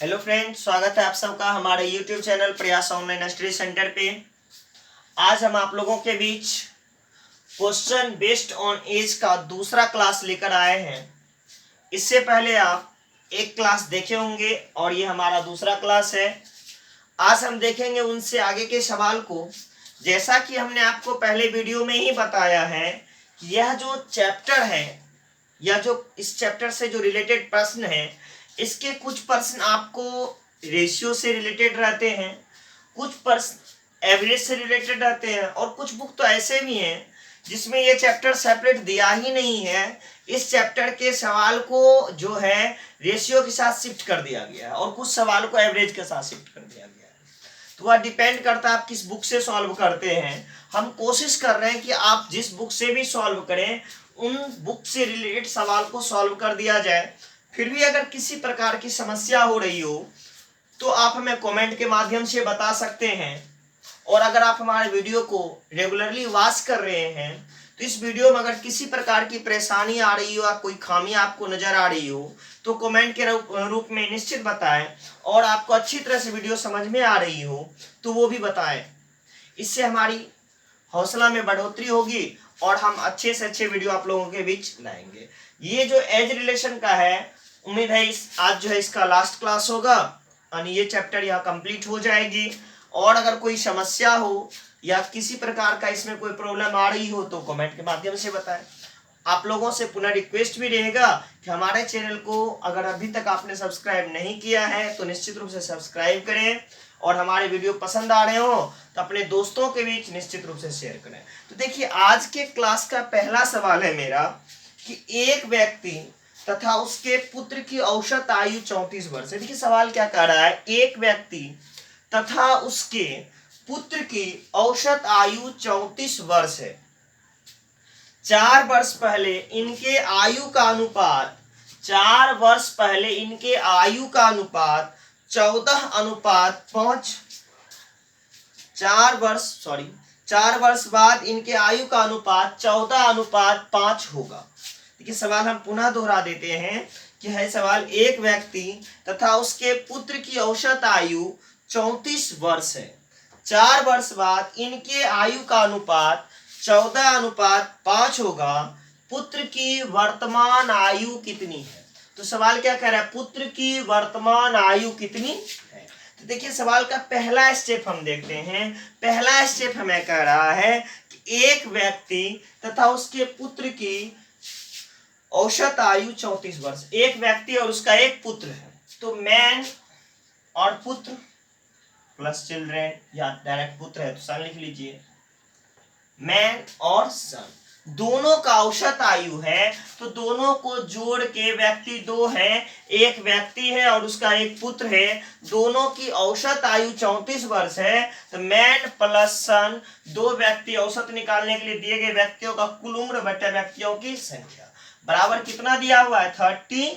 Hello friends, स्वागत है आप सबका हमारे यूट्यूब चैनल प्रयास ऑनलाइन स्टडी सेंटर पे। आज हम आप लोगों के बीच क्वेश्चन बेस्ड ऑन एज का दूसरा क्लास लेकर आए हैं। इससे पहले आप एक क्लास देखे होंगे और ये हमारा दूसरा क्लास है। आज हम देखेंगे उनसे आगे के सवाल को। जैसा कि हमने आपको पहले वीडियो में ही बताया है, यह जो चैप्टर है या जो इस चैप्टर से जो रिलेटेड प्रश्न है, इसके कुछ प्रश्न आपको रेशियो से रिलेटेड रहते हैं, कुछ प्रश्न एवरेज से रिलेटेड रहते हैं और कुछ बुक तो ऐसे भी हैं जिसमें ये चैप्टर सेपरेट दिया ही नहीं है। इस चैप्टर के सवाल को जो है रेशियो के साथ शिफ्ट कर दिया गया है और कुछ सवाल को एवरेज के साथ शिफ्ट कर दिया गया है। तो वह डिपेंड करता है आप किस बुक से सॉल्व करते हैं। हम कोशिश कर रहे हैं कि आप जिस बुक से भी सॉल्व करें उन बुक से रिलेटेड सवाल को सॉल्व कर दिया जाए। फिर भी अगर किसी प्रकार की समस्या हो रही हो तो आप हमें कमेंट के माध्यम से बता सकते हैं। और अगर आप हमारे वीडियो को रेगुलरली वॉच कर रहे हैं तो इस वीडियो में अगर किसी प्रकार की परेशानी आ रही हो या कोई खामी आपको नजर आ रही हो तो कमेंट के रूप में निश्चित बताएं। और आपको अच्छी तरह से वीडियो समझ में आ रही हो तो वो भी बताएं। इससे हमारी हौसला में बढ़ोतरी होगी और हम अच्छे से अच्छे वीडियो आप लोगों के बीच लाएंगे। ये जो एज रिलेशन का है, उम्मीद है आज जो है इसका लास्ट क्लास होगा और ये चैप्टर यहाँ कंप्लीट हो जाएगी। और अगर कोई समस्या हो या किसी प्रकार का इसमें कोई प्रॉब्लम आ रही हो तो कमेंट के माध्यम से बताएं। आप लोगों से पुनः रिक्वेस्ट भी रहेगा कि हमारे चैनल को अगर अभी तक आपने सब्सक्राइब नहीं किया है तो निश्चित रूप से सब्सक्राइब करें और हमारे वीडियो पसंद आ रहे हो तो अपने दोस्तों के बीच निश्चित रूप से शेयर करें। तो देखिए, आज के क्लास का पहला सवाल है मेरा कि एक व्यक्ति तथा उसके पुत्र की औसत आयु 34 वर्ष है। देखिए सवाल क्या कह रहा है, एक व्यक्ति तथा उसके पुत्र की औसत आयु 34 वर्ष है। 4 वर्ष पहले इनके आयु का अनुपात 4 वर्ष पहले इनके आयु का अनुपात 14:5। 4 वर्ष बाद इनके आयु का अनुपात 14:5 होगा। देखिए सवाल हम पुनः दोहरा देते हैं कि है सवाल, एक व्यक्ति तथा उसके पुत्र की औसत आयु 34 वर्ष है। 4 वर्ष बाद इनके आयु का अनुपात 14:5 होगा। पुत्र की वर्तमान आयु कितनी है? तो सवाल क्या कह रहा है, पुत्र की वर्तमान आयु कितनी है। तो देखिए सवाल का पहला स्टेप हम देखते हैं। पहला स्टेप हमें कह रहा है कि एक व्यक्ति तथा उसके पुत्र की औसत आयु 34 वर्ष। एक व्यक्ति और उसका एक पुत्र है, तो मैन और पुत्र प्लस चिल्ड्रेन, या डायरेक्ट पुत्र है तो सन लिख लीजिए, मैन और सन दोनों का औसत आयु है। तो दोनों को जोड़ के व्यक्ति 2 है, एक व्यक्ति है और उसका एक पुत्र है, दोनों की औसत आयु 34 वर्ष है। तो मैन प्लस सन, 2 व्यक्ति औसत निकालने के लिए दिए गए व्यक्तियों का कुल उम्र बटे व्यक्तियों की संख्या बराबर कितना दिया हुआ है, 30।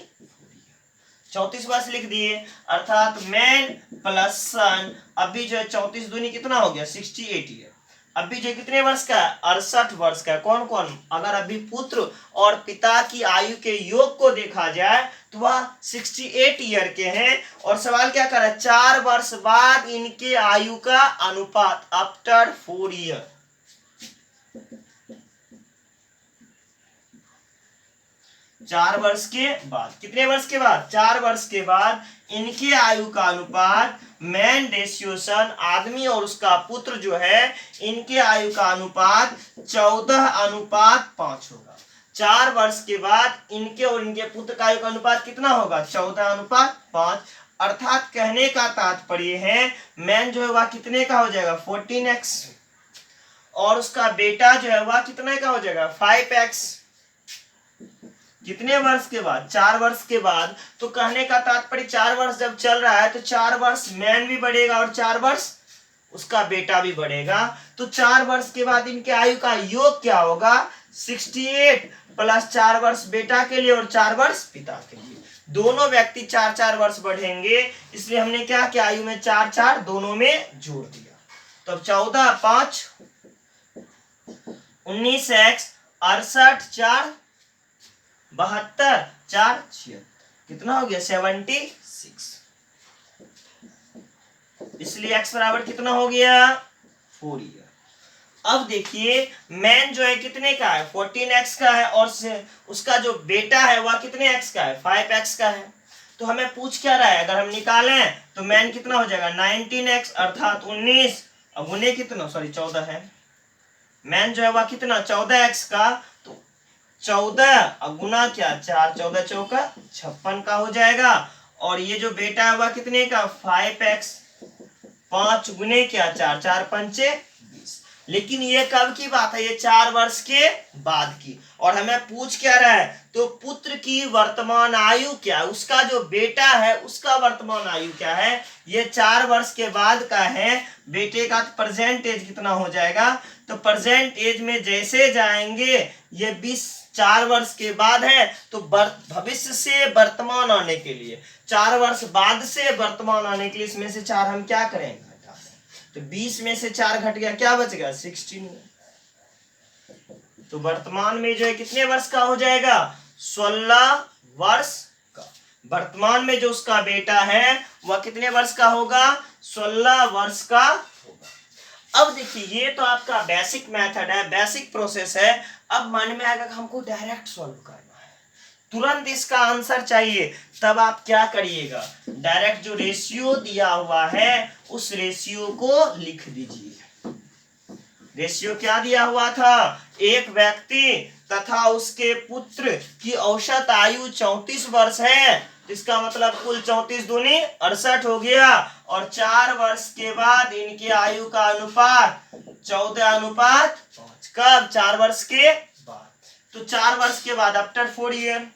34 वर्ष लिख दिए, अर्थात मैन प्लस सन। अभी जो है 34 दूनी कितना हो गया, 68 ईयर। अभी जो कितने वर्ष का है, 68 वर्ष का है। कौन कौन, अगर अभी पुत्र और पिता की आयु के योग को देखा जाए तो वह 68 ईयर के हैं। और सवाल क्या कर रहा है, 4 वर्ष बाद इनके आयु का अनुपात आफ्टर 4 ईयर। 4 वर्ष के बाद, कितने वर्ष के बाद, 4 वर्ष के बाद इनके आयु का अनुपात मैन रेशियो सन, आदमी और उसका पुत्र जो है इनके आयु का अनुपात 14:5 होगा। 4 वर्ष के बाद इनके और इनके पुत्र का आयु का अनुपात कितना होगा, 14:5। अर्थात कहने का तात्पर्य है मैन जो है वह कितने का हो जाएगा, 14x, और उसका बेटा जो है वह कितने का हो जाएगा, 5x। कितने वर्ष के बाद, 4 वर्ष के बाद। तो कहने का तात्पर्य 4 वर्ष जब चल रहा है तो 4 वर्ष मैन भी बढ़ेगा और 4 वर्ष उसका बेटा भी बढ़ेगा। तो 4 वर्ष के बाद इनके आयु का योग क्या होगा, 68 प्लस 4 वर्ष बेटा के लिए और 4 वर्ष पिता के लिए। दोनों व्यक्ति 4-4 वर्ष बढ़ेंगे, इसलिए हमने क्या किया, आयु में 4-4 दोनों में जोड़ दिया। तो 14:5 19x 68 4 72 4 76 कितना हो गया, 76। इसलिए x बराबर कितना हो गया 4 ईयर। अब देखिए मैन जो है कितने का है 14x का है और उसका जो बेटा है वह कितने x का है 5x का है। तो हमें पूछ क्या रहा है, अगर हम निकालें तो मैन कितना हो जाएगा 19x अर्थात 19, अब उन्हें कितना 14 है, मैन जो है वह कितना 14x का, तो 14 गुना क्या 4, 14 चौका 56 का हो जाएगा। और ये जो बेटा है वह कितने का 5x, 5 गुने क्या 4, 4 पंचे 20। लेकिन ये कब की बात है, ये 4 वर्ष के बाद की। और हमें पूछ क्या रहा है, तो पुत्र की वर्तमान आयु क्या है, उसका जो बेटा है उसका वर्तमान आयु क्या है, ये 4 वर्ष के बाद का है। बेटे का प्रेजेंट एज कितना हो जाएगा, तो प्रेजेंट एज में जैसे जाएंगे ये 4 वर्ष के बाद है, तो भविष्य से वर्तमान आने के लिए 4 वर्ष बाद से वर्तमान आने के लिए इसमें से 4 हम क्या करेंगे, तो 20 में से 4 घट गया, क्या बच गया 16। तो वर्तमान में जो है कितने वर्ष का हो जाएगा 16 वर्ष का। वर्तमान में जो उसका बेटा है वह कितने वर्ष का होगा 16 वर्ष का होगा। अब देखिए ये तो आपका बेसिक मेथड है, बेसिक प्रोसेस है। अब मन में आएगा हमको डायरेक्ट सॉल्व करना है, तुरंत इसका आंसर चाहिए, तब आप क्या करिएगा, डायरेक्ट जो रेशियो दिया हुआ है उस रेशियो को लिख दीजिए। रेशियो क्या दिया हुआ था, एक व्यक्ति तथा उसके पुत्र की औसत आयु 34 वर्ष है, इसका मतलब कुल 34 दूनी 68 हो गया। और 4 वर्ष के बाद इनके आयु का अनुपात 14:5। कब 4 वर्ष के बाद, तो 4 वर्ष के बाद आफ्टर 4 ईयर।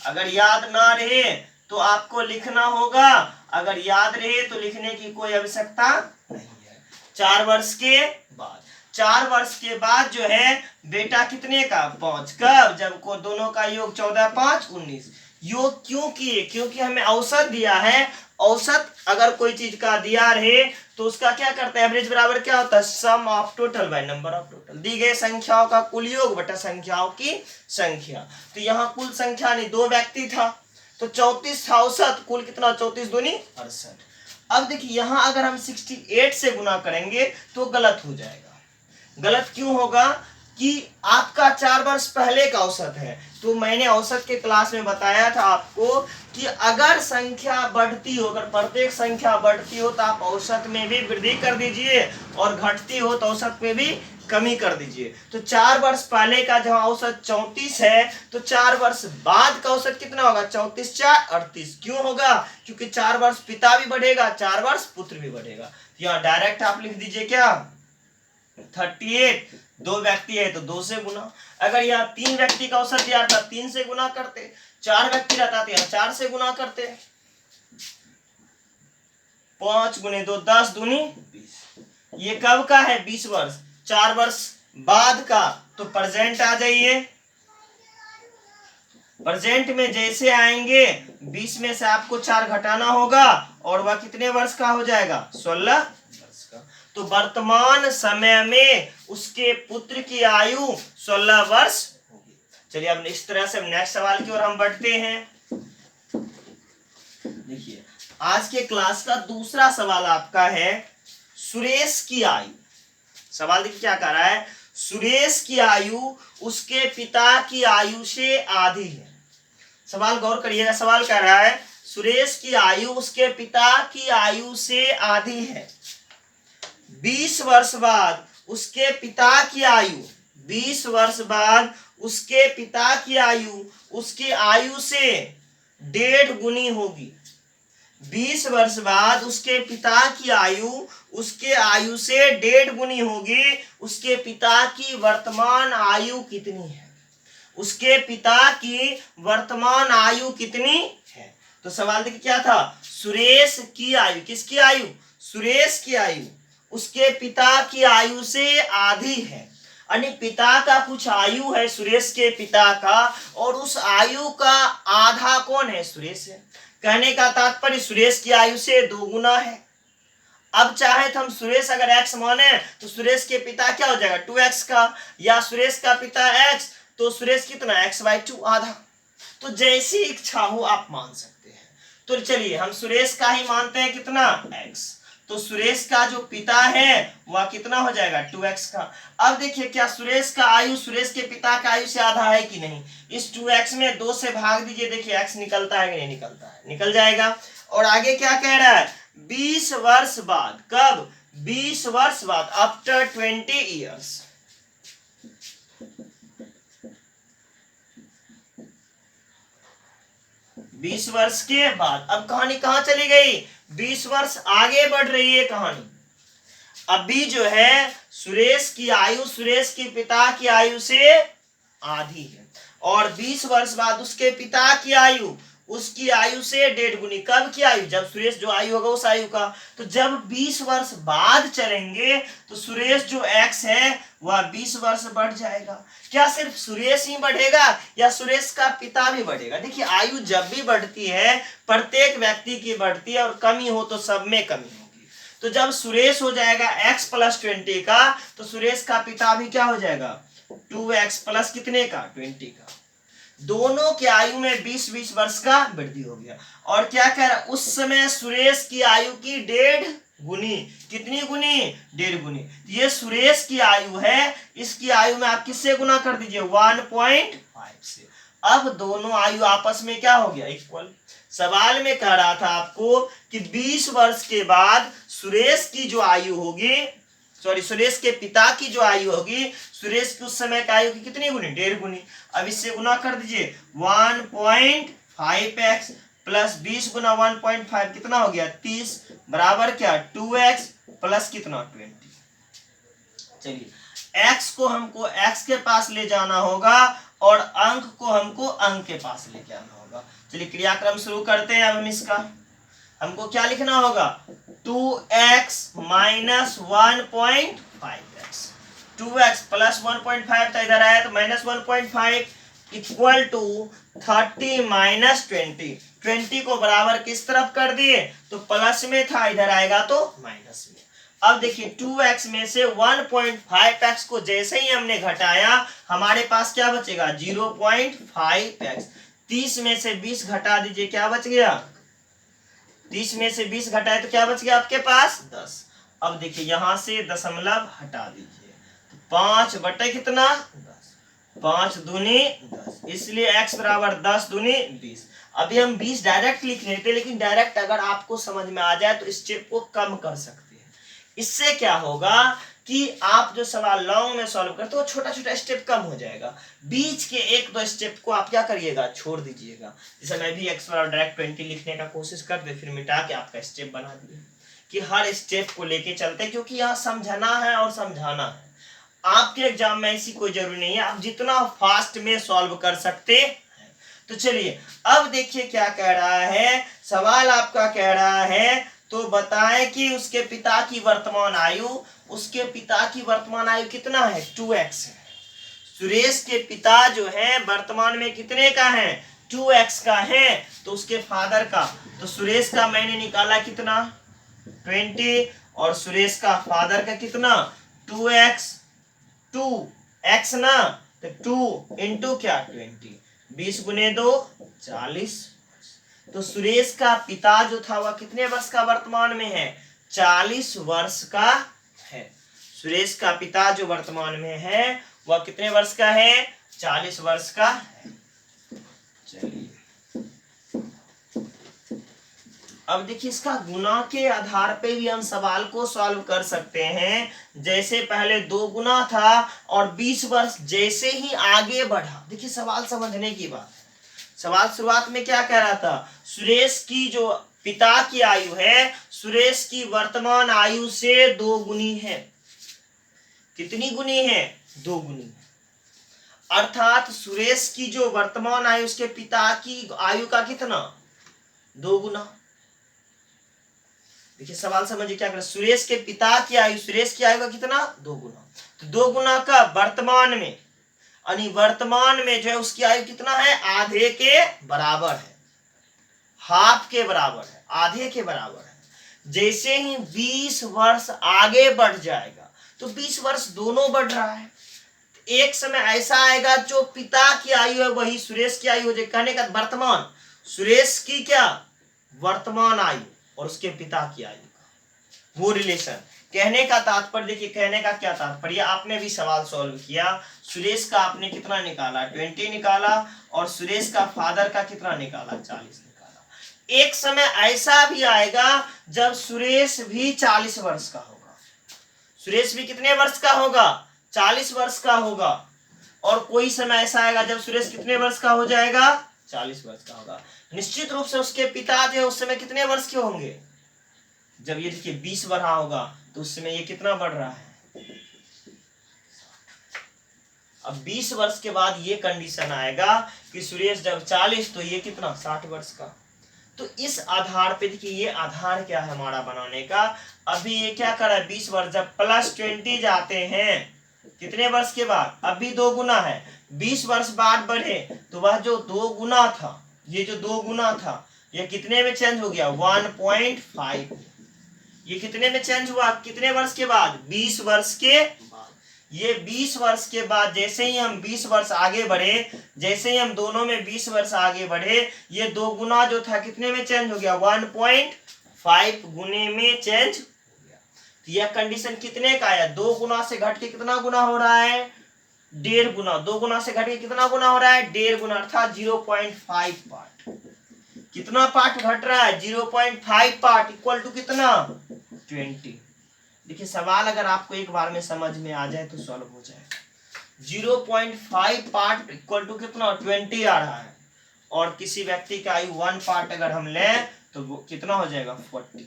अगर याद ना रहे तो आपको लिखना होगा, अगर याद रहे तो लिखने की कोई आवश्यकता नहीं है। 4 वर्ष के बाद, 4 वर्ष के बाद जो है बेटा कितने का 5, कब जब को दोनों का योग 14 5 19। योग क्यों किए, क्योंकि हमें औसत दिया है। औसत अगर कोई चीज का दिया रहे तो उसका क्या करते हैं, एवरेज बराबर क्या होता है sum of total by number of total. दी गई संख्याओं का कुल योग बटा संख्याओं की संख्या। तो यहाँ कुल संख्या नहीं, 2 व्यक्ति था तो 34 था औसत, कुल कितना 34 दूनी 68। अब देखिए यहाँ अगर हम 68 से गुना करेंगे तो गलत हो जाएगा। गलत क्यों होगा कि आपका 4 वर्ष पहले का औसत है। तो मैंने औसत के क्लास में बताया था आपको कि अगर संख्या बढ़ती हो, अगर प्रत्येक संख्या बढ़ती हो तो आप औसत में भी वृद्धि कर दीजिए और घटती हो तो औसत में भी कमी कर दीजिए। तो 4 वर्ष पहले का जहां औसत 34 है तो 4 वर्ष बाद का औसत कितना होगा 34 4 38। क्यों होगा, क्योंकि 4 वर्ष पिता भी बढ़ेगा 4 वर्ष पुत्र भी बढ़ेगा। यहाँ डायरेक्ट आप लिख दीजिए क्या 38, 2 व्यक्ति है तो 2 से गुना। अगर यहाँ 3 व्यक्ति का औसत दिया था 3 से गुना करते, 4 व्यक्ति रहता तो यहाँ 4 से गुना करते। 5 गुने 2 10 दूनी 20। ये कब का है 20 वर्ष, 4 वर्ष बाद का। तो प्रेजेंट आ जाइए, प्रेजेंट में जैसे आएंगे 20 में से आपको 4 घटाना होगा और वह कितने वर्ष का हो जाएगा 16 वर्ष का। तो वर्तमान समय में उसके पुत्र की आयु 16 वर्ष होगी। चलिए अब इस तरह से नेक्स्ट सवाल की ओर हम बढ़ते हैं। देखिए आज के क्लास का दूसरा सवाल आपका है सुरेश की आयु। सवाल देखिए क्या कह रहा है, सुरेश की आयु उसके पिता की आयु से आधी है। सवाल गौर करिएगा, सवाल कह रहा है सुरेश की आयु उसके पिता की आयु से आधी है। 20 वर्ष बाद उसके पिता की आयु, 20 वर्ष बाद उसके पिता की आयु उसकी आयु से 1.5 गुनी होगी। 20 वर्ष बाद उसके पिता की आयु उसके आयु से 1.5 गुनी होगी। उसके पिता की वर्तमान आयु कितनी है, उसके पिता की वर्तमान आयु कितनी है। तो सवाल देखिए क्या था, सुरेश की आयु, किसकी आयु सुरेश की आयु उसके पिता की आयु से आधी है, यानी पिता का कुछ आयु है सुरेश के पिता का और उस आयु का आधा कौन है सुरेश है। कहने का तात्पर्य सुरेश की आयु से 2 गुना है। अब चाहे तो हम सुरेश अगर x माने तो सुरेश के पिता क्या हो जाएगा 2x का, या सुरेश का पिता x तो सुरेश कितना x/2 आधा। तो जैसी इच्छा हो आप मान सकते हैं। तो चलिए हम सुरेश का ही मानते हैं कितना x। तो सुरेश का जो पिता है वह कितना हो जाएगा 2x का। अब देखिए क्या सुरेश का आयु सुरेश के पिता का आयु से आधा है कि नहीं। इस 2x में 2 से भाग दीजिए, देखिए x निकलता है कि नहीं निकलता है, निकल जाएगा। और आगे क्या कह रहा है 20 वर्ष बाद, कब 20 वर्ष बाद, आफ्टर 20 ईयर्स। 20 वर्ष के बाद। अब कहानी कहां चली गई, 20 वर्ष आगे बढ़ रही है कहानी। अभी जो है सुरेश की आयु सुरेश के पिता की आयु से आधी है, और 20 वर्ष बाद उसके पिता की आयु उसकी आयु से 1.5 गुनी। कब की आयु, जब सुरेश जो आयु होगा उस आयु का। तो जब 20 वर्ष बाद चलेंगे तो सुरेश जो x है वह 20 वर्ष बढ़ जाएगा। क्या सिर्फ सुरेश ही बढ़ेगा या सुरेश का पिता भी बढ़ेगा। देखिए आयु जब भी बढ़ती है प्रत्येक व्यक्ति की बढ़ती है, और कमी हो तो सब में कमी होगी। तो जब सुरेश हो जाएगा x + 20 का, तो सुरेश का पिता भी क्या हो जाएगा 2x + कितने का 20 का। दोनों के आयु में 20-20 वर्ष का वृद्धि हो गया। और क्या कह रहा है, उस समय सुरेश की आयु की 1.5 गुनी। कितनी गुनी 1.5 गुनी। ये सुरेश की आयु है, इसकी आयु में आप किससे गुना कर दीजिए 1.5 से। अब दोनों आयु आपस में क्या हो गया इक्वल। सवाल में कह रहा था आपको कि 20 वर्ष के बाद सुरेश की जो आयु होगी, सुरेश के पिता की जो आयु होगी, सुरेश की उस समय की आयु की कितनी गुनी 1.5 गुनी। अब इससे गुना कर दीजिए 1.5x प्लस 20 गुना 1.5 कितना हो गया 30 बराबर क्या 2x प्लस कितना 20। चलिए x को हमको x के पास ले जाना होगा और अंक को हमको अंक के पास लेके आना होगा। चलिए क्रियाक्रम शुरू करते हैं। अब हम इसका हमको क्या लिखना होगा 2x minus 1.5x। 2x plus 1.5 था, इधर आया तो माइनस 1.5 इक्वल टू 30 माइनस 20। 20 को बराबर किस तरफ कर दिए, तो प्लस में था, इधर आएगा तो माइनस में। अब देखिए 2x में से 1.5x को जैसे ही हमने घटाया हमारे पास क्या बचेगा 0.5x। 30 में से 20 घटा दीजिए, क्या बच गया 30 में से 20 घटाए तो क्या बच गया आपके पास 10। अब देखिए यहां से दशमलव हटा दीजिए, 5 बटे कितना 10, 5 दूनी 10, इसलिए x बराबर 10 दूनी 20। अभी हम 20 डायरेक्ट लिख रहे थे, लेकिन डायरेक्ट अगर आपको समझ में आ जाए तो स्टेप को कम कर सकते हैं। इससे क्या होगा कि आप जो सवाल लॉन्ग में सॉल्व करते हो छोटा छोटा स्टेप कम हो जाएगा। बीच के 1-2 स्टेप को आप क्या करिएगा छोड़ दीजिएगा। जैसे मैं भी x बराबर डायरेक्ट 20 लिखने का कोशिश करते, फिर मिटा के आपका स्टेप बना दिए कि हर स्टेप को लेके चलते, क्योंकि यहाँ समझना है और समझाना है। आपके एग्जाम में ऐसी कोई जरूरी नहीं है, आप जितना फास्ट में सॉल्व कर सकते हैं। तो चलिए अब देखिए क्या कह रहा है, सवाल आपका कह रहा है तो बताएं कि उसके पिता की वर्तमान आयु, उसके पिता की वर्तमान आयु कितना है 2x है। सुरेश के पिता जो है वर्तमान में कितने का है 2x का है, तो उसके फादर का, तो सुरेश का मैंने निकाला कितना 20 और सुरेश का फादर का कितना 2x, 2x ना, तो 2 इंटू क्या 20, 20 गुने 2 40। तो सुरेश का पिता जो था वह कितने वर्ष का वर्तमान में है 40 वर्ष का है। सुरेश का पिता जो वर्तमान में है वह कितने वर्ष का है 40 वर्ष का है। चलिए अब देखिए इसका गुना के आधार पे भी हम सवाल को सॉल्व कर सकते हैं। जैसे पहले 2 गुना था और 20 वर्ष जैसे ही आगे बढ़ा, देखिए सवाल समझने की बात है। सवाल शुरुआत में क्या कह रहा था, सुरेश की जो पिता की आयु है सुरेश की वर्तमान आयु से 2 गुनी है। कितनी गुनी है 2 गुनी, अर्थात सुरेश की जो वर्तमान आयु उसके पिता की आयु का कितना 2 गुना। देखिए सवाल समझिए क्या कर, सुरेश के पिता की आयु सुरेश की आयु का कितना 2 गुना, तो 2 गुना का वर्तमान में, यानी वर्तमान में जो है उसकी आयु कितना है आधे के बराबर है, हाफ के बराबर है, आधे के बराबर है। जैसे ही 20 वर्ष आगे बढ़ जाएगा तो 20 वर्ष दोनों बढ़ रहा है, एक समय ऐसा आएगा जो पिता की आयु है वही सुरेश की आयु हो जाएगी। कहने का वर्तमान सुरेश की क्या वर्तमान आयु और उसके पिता की आयु का वो रिलेशन। कहने का तात्पर्य देखिए, कहने का क्या तात्पर्य, आपने भी सवाल सॉल्व किया, सुरेश का आपने कितना निकाला 20 निकाला, और सुरेश का फादर का कितना निकाला 40 निकाला। एक समय ऐसा भी आएगा जब सुरेश भी 40 वर्ष का होगा। सुरेश भी कितने वर्ष का होगा, 40 वर्ष का होगा। और कोई समय ऐसा आएगा जब सुरेश कितने वर्ष का हो जाएगा, 40 वर्ष का होगा। निश्चित रूप से उसके पिता थे उस समय कितने वर्ष के होंगे, जब ये देखिए 20 बढ़ा होगा तो उस समय ये कितना बढ़ रहा है। अब 20 वर्ष के बाद ये कंडीशन आएगा कि सुरेश जब 40 तो ये कितना 60 वर्ष का। तो इस आधार पे देखिए, ये आधार क्या है हमारा बनाने का। अभी ये क्या कर रहा है, 20 वर्ष जब +20 जाते हैं कितने वर्ष के बाद, अभी 2 गुना है, 20 वर्ष बाद बढ़े तो वह जो 2 गुना था, ये जो 2 गुना था ये कितने में चेंज हो गया 1.5। ये कितने में चेंज हुआ, कितने वर्ष के बाद, 20 वर्ष के बाद। ये 20 वर्ष के बाद जैसे ही हम 20 वर्ष आगे बढ़े, जैसे ही हम दोनों में 20 वर्ष आगे बढ़े, ये 2 गुना जो था कितने में चेंज हो गया 1.5 गुने में चेंज हो गया। तो यह कंडीशन कितने का है, 2 गुना से घट के कितना गुना हो रहा है, 1.5 गुना। 2 गुना से घट के कितना गुना हो रहा है, 1.5 गुना, अर्थात 0.5 पार्ट। कितना पार्ट घट रहा है, 0.5 पार्ट इक्वल टू कितना 20। देखिए सवाल अगर आपको एक बार में समझ में आ जाए तो सॉल्व हो जाए। 0.5 पार्ट इक्वल टू कितना 20 आ रहा है, और किसी व्यक्ति का आयु 1 पार्ट अगर हम लें तो वो कितना हो जाएगा 40।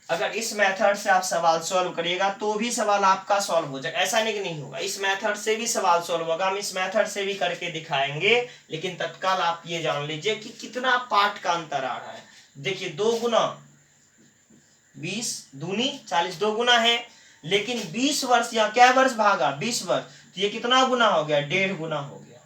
अगर इस मेथड से आप सवाल सॉल्व करिएगा तो भी सवाल आपका सॉल्व हो जाएगा, ऐसा नहीं कि नहीं होगा। इस मेथड से भी सवाल सॉल्व होगा, हम इस मेथड से भी करके दिखाएंगे, लेकिन तत्काल आप ये जान लीजिए कि कितना पार्ट का अंतर आ रहा है। देखिए 2 गुना 20 दूनी 40, 2 गुना है, लेकिन 20 वर्ष या क्या वर्ष भागा 20 वर्ष, तो ये कितना गुना हो गया 1.5 गुना हो गया।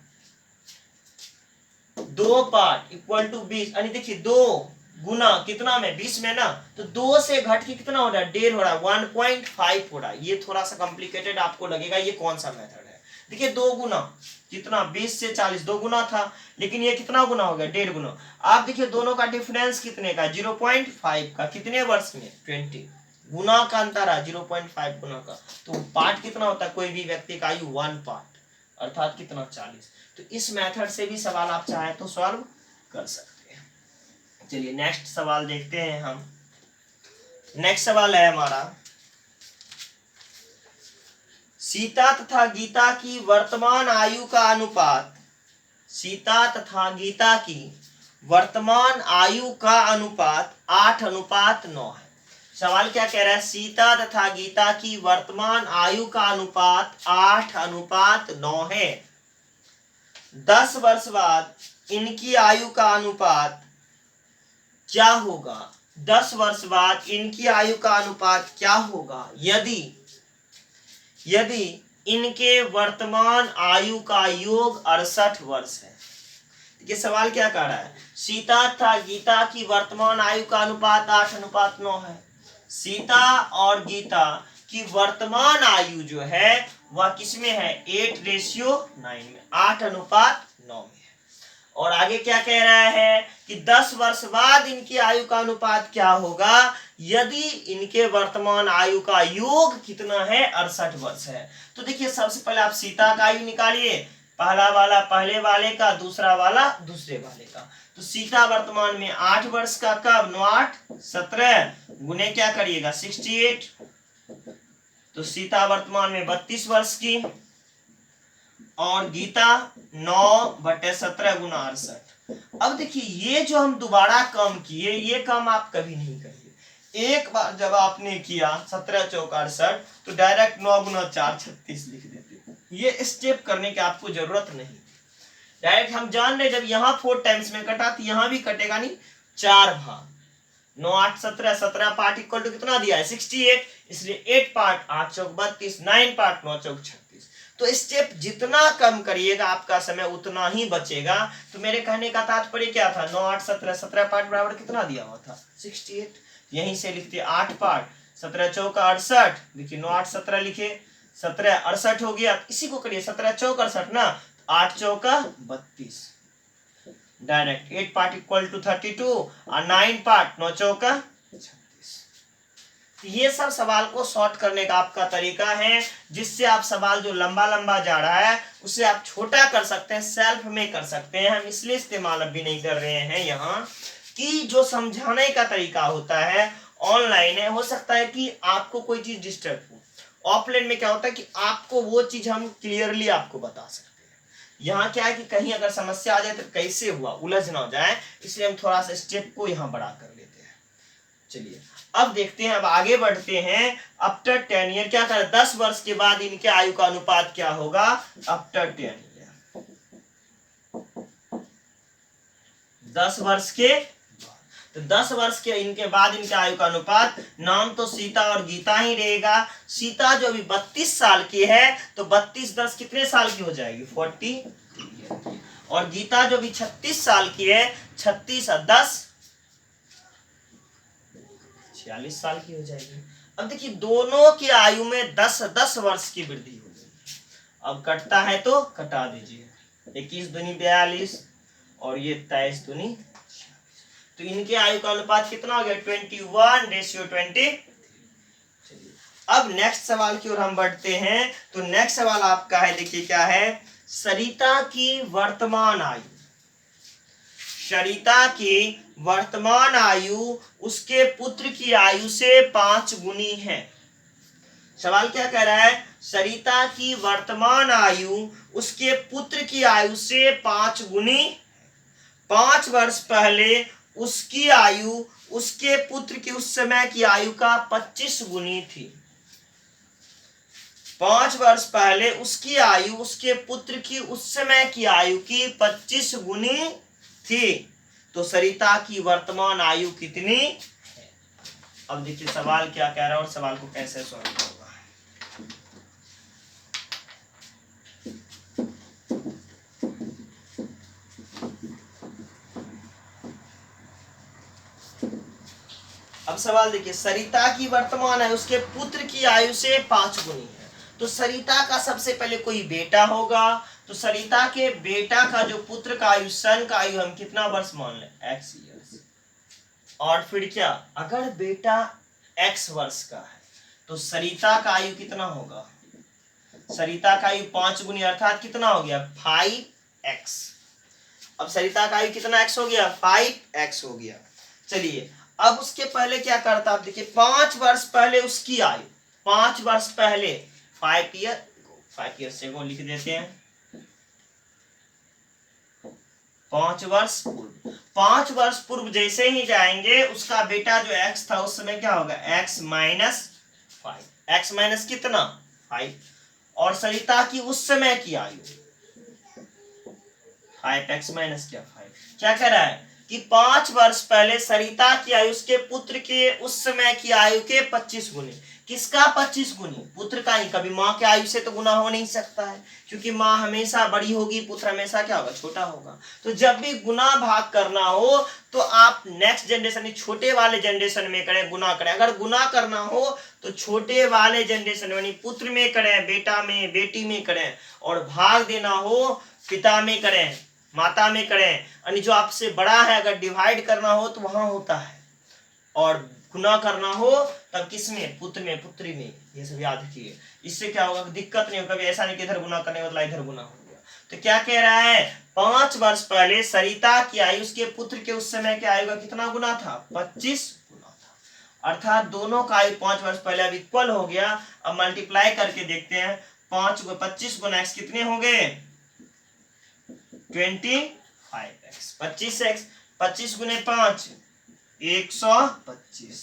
2 पार्ट इक्वल टू 20, यानी देखिए 2 गुना कितना में 20 में ना, तो 2 से घट के कितना हो रहा है 1.5 हो रहा है, 1.5 हो रहा है। ये थोड़ा सा कॉम्प्लिकेटेड आपको लगेगा, ये कौन सा मेथड है। देखिए 2 गुना कितना 20 से 40 2 गुना था, लेकिन ये कितना गुना हो गया 1.5 गुना। आप देखिए दोनों का डिफरेंस कितने का 0.5 का, कितने वर्ष में 20, गुना का अंतर है 0.5 गुना का। तो पार्ट कितना होता है, कोई भी व्यक्ति का आयु 1 पार्ट, अर्थात कितना 40। तो इस मेथड से भी सवाल आप चाहे तो सॉल्व कर सकते हैं। चलिए नेक्स्ट सवाल देखते हैं हम। नेक्स्ट सवाल है हमारा, सीता तथा गीता की वर्तमान आयु का अनुपात, सीता तथा गीता की वर्तमान आयु का अनुपात 8:9 है। सवाल क्या कह रहा है, सीता तथा गीता की वर्तमान आयु का अनुपात 8:9 है। 10 वर्ष बाद इनकी आयु का अनुपात क्या होगा, 10 वर्ष बाद इनकी आयु का अनुपात क्या होगा यदि इनके वर्तमान आयु का योग 68 वर्ष है। ये सवाल क्या कह रहा है, सीता तथा गीता की वर्तमान आयु का अनुपात 8:9 है। सीता और गीता की वर्तमान आयु जो है वह किसमें है 8:9 में, 8:9 में। और आगे क्या कह रहा है कि 10 वर्ष बाद इनकी आयु का अनुपात क्या होगा यदि इनके वर्तमान आयु का योग कितना है 68 वर्ष है। तो देखिए सबसे पहले आप सीता का आयु निकालिए, पहला वाला पहले वाले का, दूसरा वाला दूसरे वाले का। तो सीता वर्तमान में 8 वर्ष का, कब 9 8 17 गुने क्या करिएगा 68, तो सीता वर्तमान में 32 वर्ष की, और गीता 9/17 गुना 68। अब देखिए ये जो हम दोबारा कम किए, ये कम आप कभी नहीं करिए। एक बार जब आपने किया 17 चौक 68, तो डायरेक्ट 9 गुना 4 36 लिख देते। ये स्टेप करने की आपको जरूरत नहीं, डायरेक्ट हम जान रहे जब यहाँ 4 टाइम्स में कटा तो यहाँ भी कटेगा नहीं, 4 भाग 9 8 17, 17 पार्ट इक्वल टू कितना दिया है 68, इसलिए 8 पार्ट 8 चौक 32, 9 पार्ट 9 चौक 36। तो स्टेप जितना कम करिएगा आपका समय उतना ही बचेगा। तो मेरे कहने का तात्पर्य क्या था, 9 8 17, 17 पार्ट बराबर कितना दिया हुआ था 68, यहीं से लिखते 8 पार्ट 17 चौक 68, देखिए 9 8 17 लिखे, 17 68 हो गया, इसी को करिए 17 चौक 68 ना, 8 चौका 32, डायरेक्ट 8 पार्ट इक्वल टू 32 और 9 पार्ट 9 चौका 36। ये सब सवाल को सॉर्ट करने का आपका तरीका है, जिससे आप सवाल जो लंबा लंबा जा रहा है उसे आप छोटा कर सकते हैं, सेल्फ में कर सकते हैं। हम इसलिए इस्तेमाल अभी नहीं कर रहे हैं यहाँ कि जो समझाने का तरीका होता है ऑनलाइन है, हो सकता है कि आपको कोई चीज डिस्टर्ब हो। ऑफलाइन में क्या होता है कि आपको वो चीज हम क्लियरली आपको बता सकते हैं। यहाँ क्या है कि कहीं अगर समस्या आ जाए तो कैसे हुआ उलझ ना हो जाए, इसलिए हम थोड़ा सा स्टेप को यहाँ बढ़ा कर लेते हैं। चलिए अब देखते हैं, अब आगे बढ़ते हैं। आफ्टर 10 ईयर क्या कर 10 वर्ष के बाद इनके आयु का अनुपात क्या होगा। आफ्टर 10 ईयर 10 वर्ष के, तो 10 वर्ष के इनके बाद इनके आयु का अनुपात, नाम तो सीता और गीता ही रहेगा। सीता जो अभी 32 साल की है तो 32 10 कितने साल की हो जाएगी 40, और गीता जो अभी 36 साल की है 36 और 10 46 साल की हो जाएगी। अब देखिए दोनों की आयु में 10 वर्ष की वृद्धि हो गई। अब कटता है तो कटा दीजिए, 21 दूनी 42 और ये 23 दूनी, तो इनके आयु का अनुपात कितना हो गया 21:20। अब नेक्स्ट सवाल की ओर हम बढ़ते हैं। तो नेक्स्ट सवाल आपका है, देखिए क्या है, सरिता की वर्तमान आयु, सरिता की वर्तमान आयु उसके पुत्र की आयु से 5 गुनी है। सवाल क्या कह रहा है, सरिता की वर्तमान आयु उसके पुत्र की आयु से 5 गुनी, 5 वर्ष पहले उसकी आयु उसके पुत्र की उस समय की आयु का 25 गुनी थी। 5 वर्ष पहले उसकी आयु उसके पुत्र की उस समय की आयु की 25 गुनी थी। तो सरिता की वर्तमान आयु कितनी है। अब देखिए सवाल क्या कह रहा है और सवाल को कैसे सॉल्व होगा। अब सवाल देखिए, सरिता की वर्तमान आयु उसके पुत्र की आयु से 5 गुनी है। तो सरिता का सबसे पहले कोई बेटा होगा, तो सरिता के बेटा का जो पुत्र का आयु, सन का आयु हम कितना वर्ष मान लें x ईयर्स, और फिर क्या, अगर बेटा x वर्ष का है तो सरिता का आयु कितना होगा, सरिता का आयु 5 गुनी अर्थात कितना हो गया 5x। अब सरिता का आयु कितना x हो गया 5x हो गया। चलिए अब उसके पहले क्या करता, आप देखिए 5 वर्ष पहले उसकी आयु, 5 वर्ष पहले 5 ईयर से वो लिख देते हैं 5 वर्ष पूर्व। 5 वर्ष पूर्व जैसे ही जाएंगे उसका बेटा जो x था उस समय क्या होगा x माइनस 5, x माइनस कितना 5, और सरिता की उस समय की आयु 5x माइनस क्या 5। क्या कह रहा है कि 5 वर्ष पहले सरिता की आयु उसके पुत्र के उस समय की आयु के 25 गुनी। किसका 25 गुनी, पुत्र का ही। कभी माँ के आयु से तो गुना हो नहीं सकता है, क्योंकि माँ हमेशा बड़ी होगी, पुत्र हमेशा क्या होगा छोटा होगा। तो जब भी गुना भाग करना हो तो आप नेक्स्ट जनरेशन, छोटे वाले जनरेशन में करें, गुना करें। अगर गुना करना हो तो छोटे वाले जनरेशन यानी पुत्र में करें, बेटा में बेटी में करें, और भाग देना हो पिता में करें, माता में करें, यानी जो आपसे बड़ा है अगर डिवाइड करना हो तो वहां होता है, और गुना करना हो तब किस में, पुत्र में पुत्री में। ये सब याद रखिए, इससे क्या होगा दिक्कत नहीं होगा, कभी ऐसा नहीं कि इधर गुना करने बदला इधर गुना हो गया। तो क्या कह रहा है 5 वर्ष पहले सरिता की आयु उसके पुत्र के उस समय के आयु का कितना गुना था 25 गुना था, अर्थात दोनों का आयु 5 वर्ष पहले अब इक्वल हो गया। अब मल्टीप्लाई करके देखते हैं, 25 गुना x कितने हो गए 25x, 25x 25 गुने 5 125,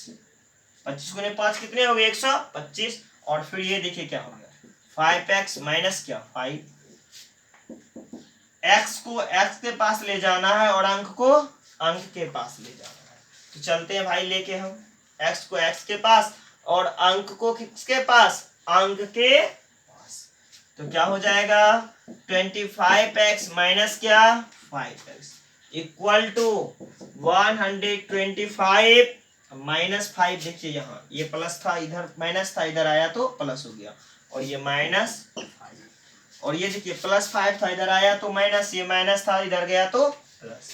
25 गुने 5 कितने हो गए 125, और फिर ये देखिए क्या हो गया 5x माइनस क्या 5, x को x के पास ले जाना है और अंक को अंक के पास ले जाना है। तो चलते हैं भाई लेके हम x को x के पास और अंक को किसके पास, अंक के पास। तो क्या हो जाएगा 25x माइनस क्या 5x इक्वल टू 125 माइनस 5। देखिए यहाँ ये प्लस था, इधर माइनस था, इधर आया तो प्लस हो गया, और ये माइनस 5, और ये देखिए प्लस 5 था, इधर आया तो माइनस, ये माइनस था, इधर गया तो प्लस।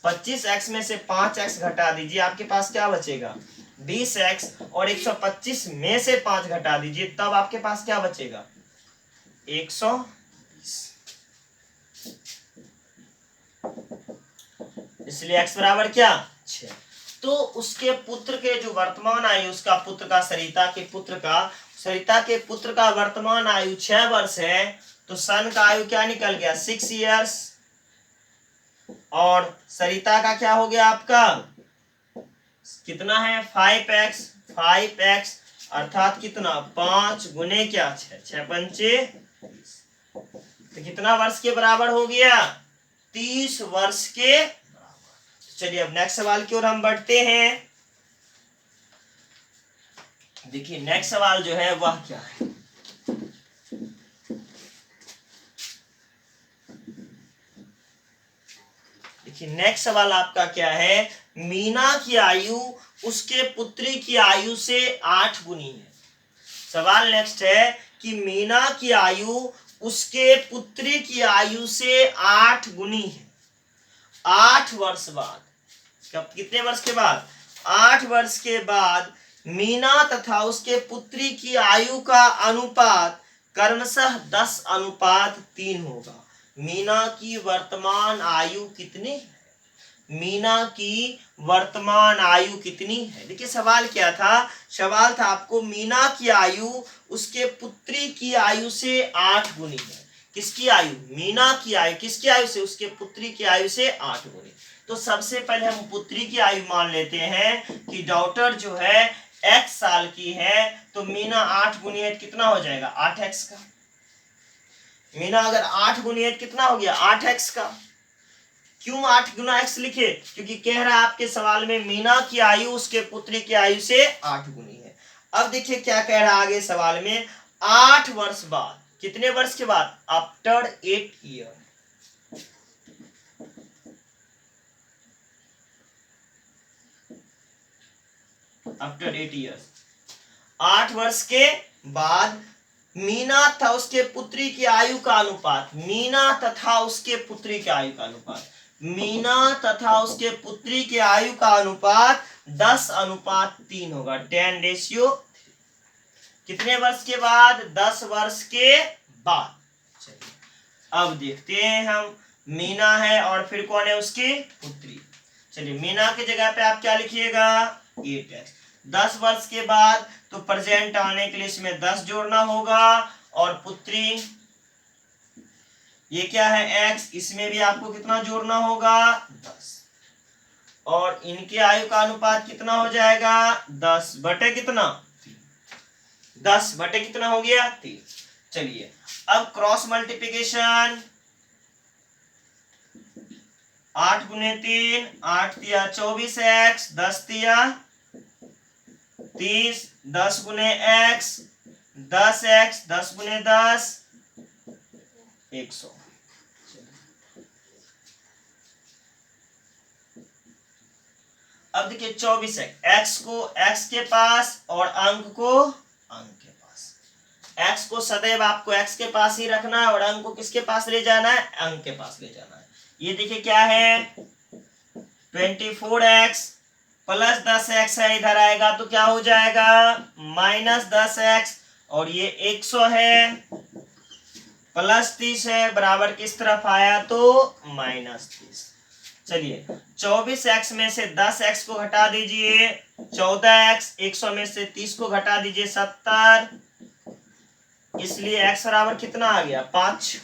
25x में से 5x घटा दीजिए, आपके पास क्या बचेगा 20x, और 125 में से 5 घटा दीजिए, तब आपके पास क्या बचेगा 120। इसलिए x बराबर क्या 6। तो उसके पुत्र के जो वर्तमान आयु, उसका पुत्र का सरिता के पुत्र का वर्तमान आयु 6 वर्ष है, तो सन का आयु क्या निकल गया 6 इयर्स, और सरिता का क्या हो गया आपका कितना है 5x, अर्थात कितना 5 गुने क्या 6, 6 पंचे, तो कितना वर्ष के बराबर हो गया 30 वर्ष के बराबर। चलिए अब नेक्स्ट सवाल की ओर हम बढ़ते हैं। देखिए नेक्स्ट सवाल जो है वह क्या है, देखिए नेक्स्ट सवाल आपका क्या है, मीना की आयु उसके पुत्री की आयु से 8 गुनी है। सवाल नेक्स्ट है कि मीना की आयु उसके पुत्री की आयु से 8 गुनी है। 8 वर्ष बाद, कब कितने वर्ष के बाद 8 वर्ष के बाद मीना तथा उसके पुत्री की आयु का अनुपात क्रमशः 10:3 होगा। मीना की वर्तमान आयु कितनी है, मीना की वर्तमान आयु कितनी है। देखिए सवाल क्या था, सवाल था आपको मीना की आयु उसके पुत्री की आयु से 8 गुनी है। किसकी आयु, मीना की आयु किसकी आयु से, उसके पुत्री की आयु से 8 गुनी। तो सबसे पहले हम पुत्री की आयु मान लेते हैं कि डॉटर जो है x साल की है, तो मीना 8 गुनी है कितना हो जाएगा 8x का। मीना अगर 8 गुनी है कितना हो गया 8x का। क्यों 8 गुना x लिखे, क्योंकि कह रहा है आपके सवाल में मीना की आयु उसके पुत्री की आयु से 8 गुनी है। अब देखिए क्या कह रहा है आगे सवाल में, 8 वर्ष बाद, कितने वर्ष के बाद आफ्टर 8 ईयर, आफ्टर 8 ईयर्स, 8 वर्ष के बाद मीना तथा उसके पुत्री की आयु का अनुपात, मीना तथा उसके पुत्री की आयु का अनुपात, मीना तथा उसके पुत्री के आयु का अनुपात 10:3 होगा, 10:3। कितने वर्ष के बाद 10 वर्ष के बाद। चलिए अब देखते हैं हम, मीना है और फिर कौन है उसकी पुत्री। चलिए मीना की जगह पे आप क्या लिखिएगा 8x। 10 वर्ष के बाद तो प्रेजेंट आने के लिए इसमें 10 जोड़ना होगा, और पुत्री ये क्या है x, इसमें भी आपको कितना जोड़ना होगा 10, और इनके आयु का अनुपात कितना हो जाएगा 10 बटे कितना 10 बटे कितना हो गया 3। चलिए अब क्रॉस मल्टीप्लिकेशन, 8 गुने 3, 8 तिया 24x, 10 तिया 30, 10 गुने x 10x, 10 गुने 10 100। अब देखिए 24 है, x को x के पास और अंक को अंक के पास। x को सदैव आपको x के पास ही रखना है और अंक को किसके पास ले जाना है, अंक के पास ले जाना है। ये देखिए क्या है 24x प्लस 10x है, इधर आएगा तो क्या हो जाएगा माइनस 10x, और ये 100 है प्लस 30 है, बराबर किस तरफ आया तो माइनस 30। चलिए 24x में से 10x को घटा दीजिए 14x, 100 में से 30 को घटा दीजिए 70, इसलिए x बराबर कितना आ गया 5।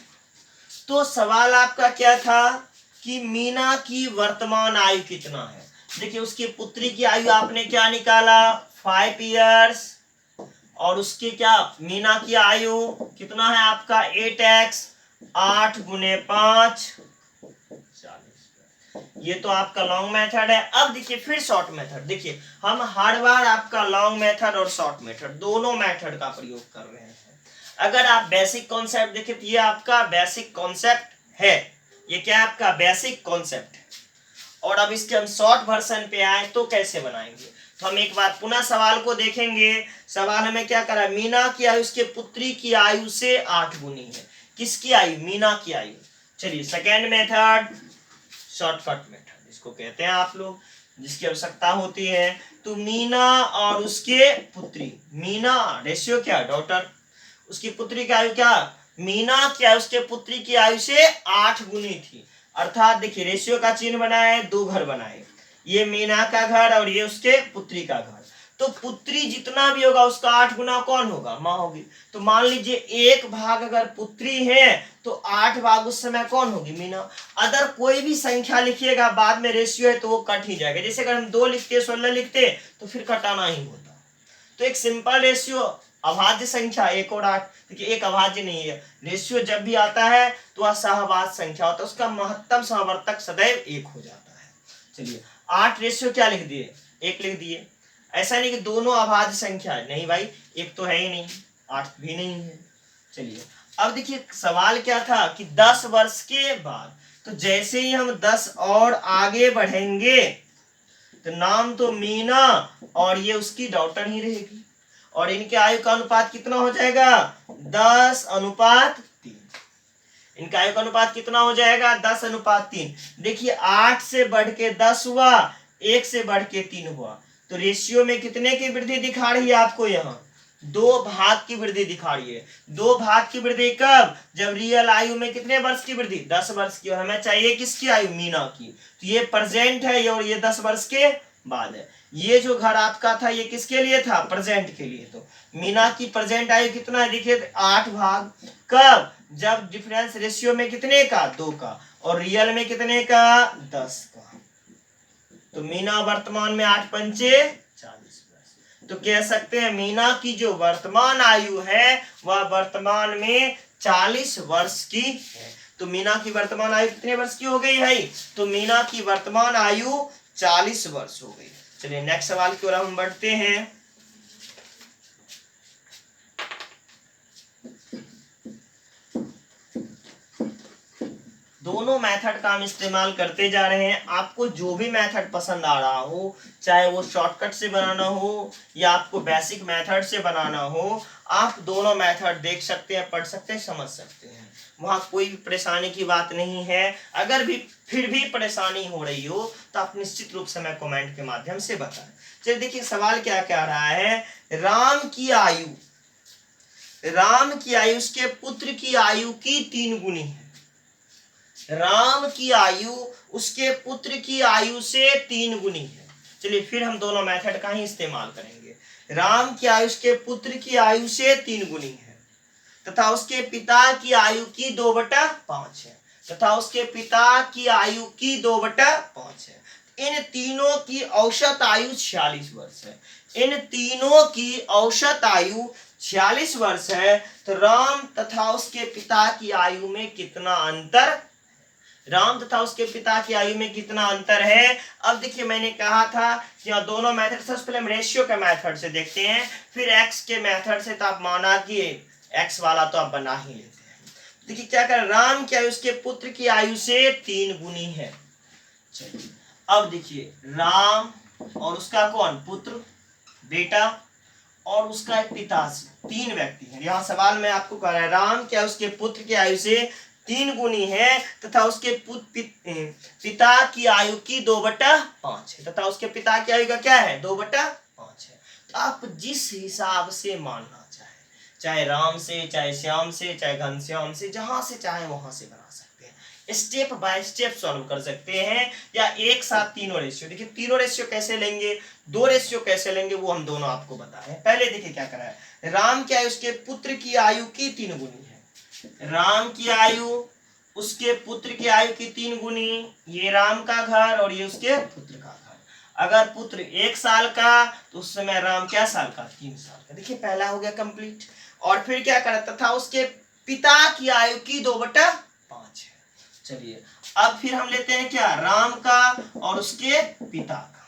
तो सवाल आपका क्या था कि मीना की वर्तमान आयु कितना है। देखिए उसकी पुत्री की आयु आपने क्या निकाला 5 इयर्स, और उसकी क्या मीना की आयु कितना है आपका 8x, 8 गुने 5 40। ये तो आपका लॉन्ग मेथड है। अब देखिए फिर शॉर्ट मेथड, देखिए हम हर बार आपका लॉन्ग मेथड और शॉर्ट मेथड दोनों मेथड का प्रयोग कर रहे हैं। अगर आप बेसिक कॉन्सेप्ट देखें तो ये आपका बेसिक कॉन्सेप्ट है, ये क्या है आपका बेसिक कॉन्सेप्ट है। और अब इसके हम शॉर्ट वर्जन पे आए तो कैसे बनाएंगे, तो हम एक बार पुनः सवाल को देखेंगे। सवाल हमें क्या करा, मीना की आयु उसके पुत्री की आयु से 8 गुनी है। किसकी आयु, मीना की आयु। चलिए सेकेंड मेथड शॉर्टकट मेथड, जिसको कहते हैं आप लोग, जिसकी आवश्यकता होती है। तो मीना और उसके पुत्री, मीना रेशियो क्या, डॉटर, उसकी पुत्री की आयु क्या, मीना की आयु उसके पुत्री की आयु से 8 गुनी थी। अर्थात देखिए रेशियो का चिन्ह बनाए, 2 घर बनाए, ये मीना का घर और ये उसके पुत्री का घर। तो पुत्री जितना भी होगा उसका 8 गुना कौन होगा, माँ होगी। तो मान लीजिए 1 भाग अगर पुत्री है तो 8 भाग उस समय कौन होगी, मीना। अगर कोई भी संख्या लिखिएगा बाद में रेशियो है तो वो कट ही जाएगा। जैसे अगर हम 2 लिखते 16 लिखते तो फिर कटाना ही होता। तो एक सिंपल रेशियो, अभाज्य संख्या 1 और 8, देखिए एक अभाज्य नहीं है, रेशियो जब भी आता है तो वह सहभाज्य संख्या होता है, उसका महत्तम समवर्तक सदैव 1 हो जाता है। चलिए 8 रेशियो क्या लिख दिए, 1 लिख दिए। ऐसा नहीं कि दोनों अभाज्य संख्या है, नहीं भाई, एक तो है ही नहीं, 8 भी नहीं है। चलिए अब देखिए सवाल क्या था कि 10 वर्ष के बाद, तो जैसे ही हम 10 और आगे बढ़ेंगे तो नाम तो मीना और ये उसकी डॉटर ही रहेगी, और इनके आयु का अनुपात कितना हो जाएगा, 10:3। इनका आयु का अनुपात कितना हो जाएगा, 10:3। देखिए 8 से बढ़ के 10 हुआ, 1 से बढ़ के 3 हुआ, तो रेशियो में कितने की वृद्धि दिखा रही है आपको, यहाँ 2 भाग की वृद्धि दिखा रही है। 2 भाग की वृद्धि कब, जब रियल आयु में कितने वर्ष की वृद्धि, 10 वर्ष की, और हमें चाहिए किसकी आयु, मीना की। तो ये प्रेजेंट है और ये 10 वर्ष के बाद है। ये जो घर आपका था ये किसके लिए था, प्रेजेंट के लिए। तो मीना की प्रेजेंट आयु कितना है, देखिए 8 भाग, कब, जब डिफरेंस रेशियो में कितने का, 2 का, और रियल में कितने का, 10 का। तो मीना वर्तमान में 8 पंचे 40 वर्ष। तो कह सकते हैं मीना की जो वर्तमान आयु है वह वर्तमान में 40 वर्ष की है। तो मीना की वर्तमान आयु कितने वर्ष की हो गई है, तो मीना की वर्तमान आयु 40 वर्ष हो गई। चलिए नेक्स्ट सवाल की ओर हम बढ़ते हैं। दोनों मेथड का हम इस्तेमाल करते जा रहे हैं। आपको जो भी मेथड पसंद आ रहा हो, चाहे वो शॉर्टकट से बनाना हो या आपको बेसिक मेथड से बनाना हो, आप दोनों मेथड देख सकते हैं, पढ़ सकते हैं, समझ सकते हैं, वहां कोई भी परेशानी की बात नहीं है। अगर भी फिर भी परेशानी हो रही हो तो आप निश्चित रूप से मैं कमेंट के माध्यम से बताएं। चलिए देखिए सवाल क्या कह रहा है, राम की आयु उसके पुत्र की आयु की 3 गुनी है। राम की आयु उसके पुत्र की आयु से 3 गुनी है। चलिए फिर हम दोनों मेथड का ही इस्तेमाल करेंगे। राम की आयु उसके पुत्र की आयु से 3 गुनी है तथा उसके पिता की आयु की 2/5 है, तथा उसके पिता की आयु की 2/5 है। इन तीनों की औसत आयु 46 वर्ष है। इन तीनों की औसत आयु 46 वर्ष है। तो राम तथा उसके पिता की आयु में कितना अंतर, राम तथा उसके पिता की आयु में कितना अंतर है। अब देखिए मैंने कहा था कि दोनों मेथड, सबसे पहले हम रेशियो के मेथड से देखते हैं, फिर एक्स के मेथड से। तो आप माना कि एक्स वाला तो आप बना ही लेते हैं। देखिए क्या कर, राम की आयु उसके पुत्र की आयु से 3 गुनी है। चलिए अब देखिए राम और उसका कौन, पुत्र, बेटा, और उसका एक पिता, 3 व्यक्ति हैं। यहाँ सवाल में आपको कह रहा है राम क्या उसके पुत्र की आयु से 3 गुनी है तथा उसके पिता की आयु की 2/5 है, तथा उसके पिता की आयु का क्या है, 2/5 है। तो आप जिस हिसाब से मानना चाहे राम से, चाहे श्याम से, चाहे घनश्याम से, जहां से चाहे वहां से बना सकते हैं, स्टेप बाय स्टेप सॉल्व कर सकते हैं, या एक साथ तीनों रेशियो। देखिए तीनों रेशियो कैसे लेंगे, 2 रेशियो कैसे लेंगे, वो हम दोनों आपको बताए। पहले देखिए क्या करा है, राम की आयु उसके पुत्र की आयु की 3 गुनी है। राम की आयु उसके पुत्र की आयु की 3 गुनी, ये राम का घर और ये उसके पुत्र का घर। अगर पुत्र 1 साल का तो उस समय राम क्या साल का, 3 साल का। देखिए पहला हो गया कंप्लीट। और फिर क्या करा, तथा उसके पिता की आयु की 2/5 है। चलिए अब फिर हम लेते हैं क्या, राम का और उसके पिता का,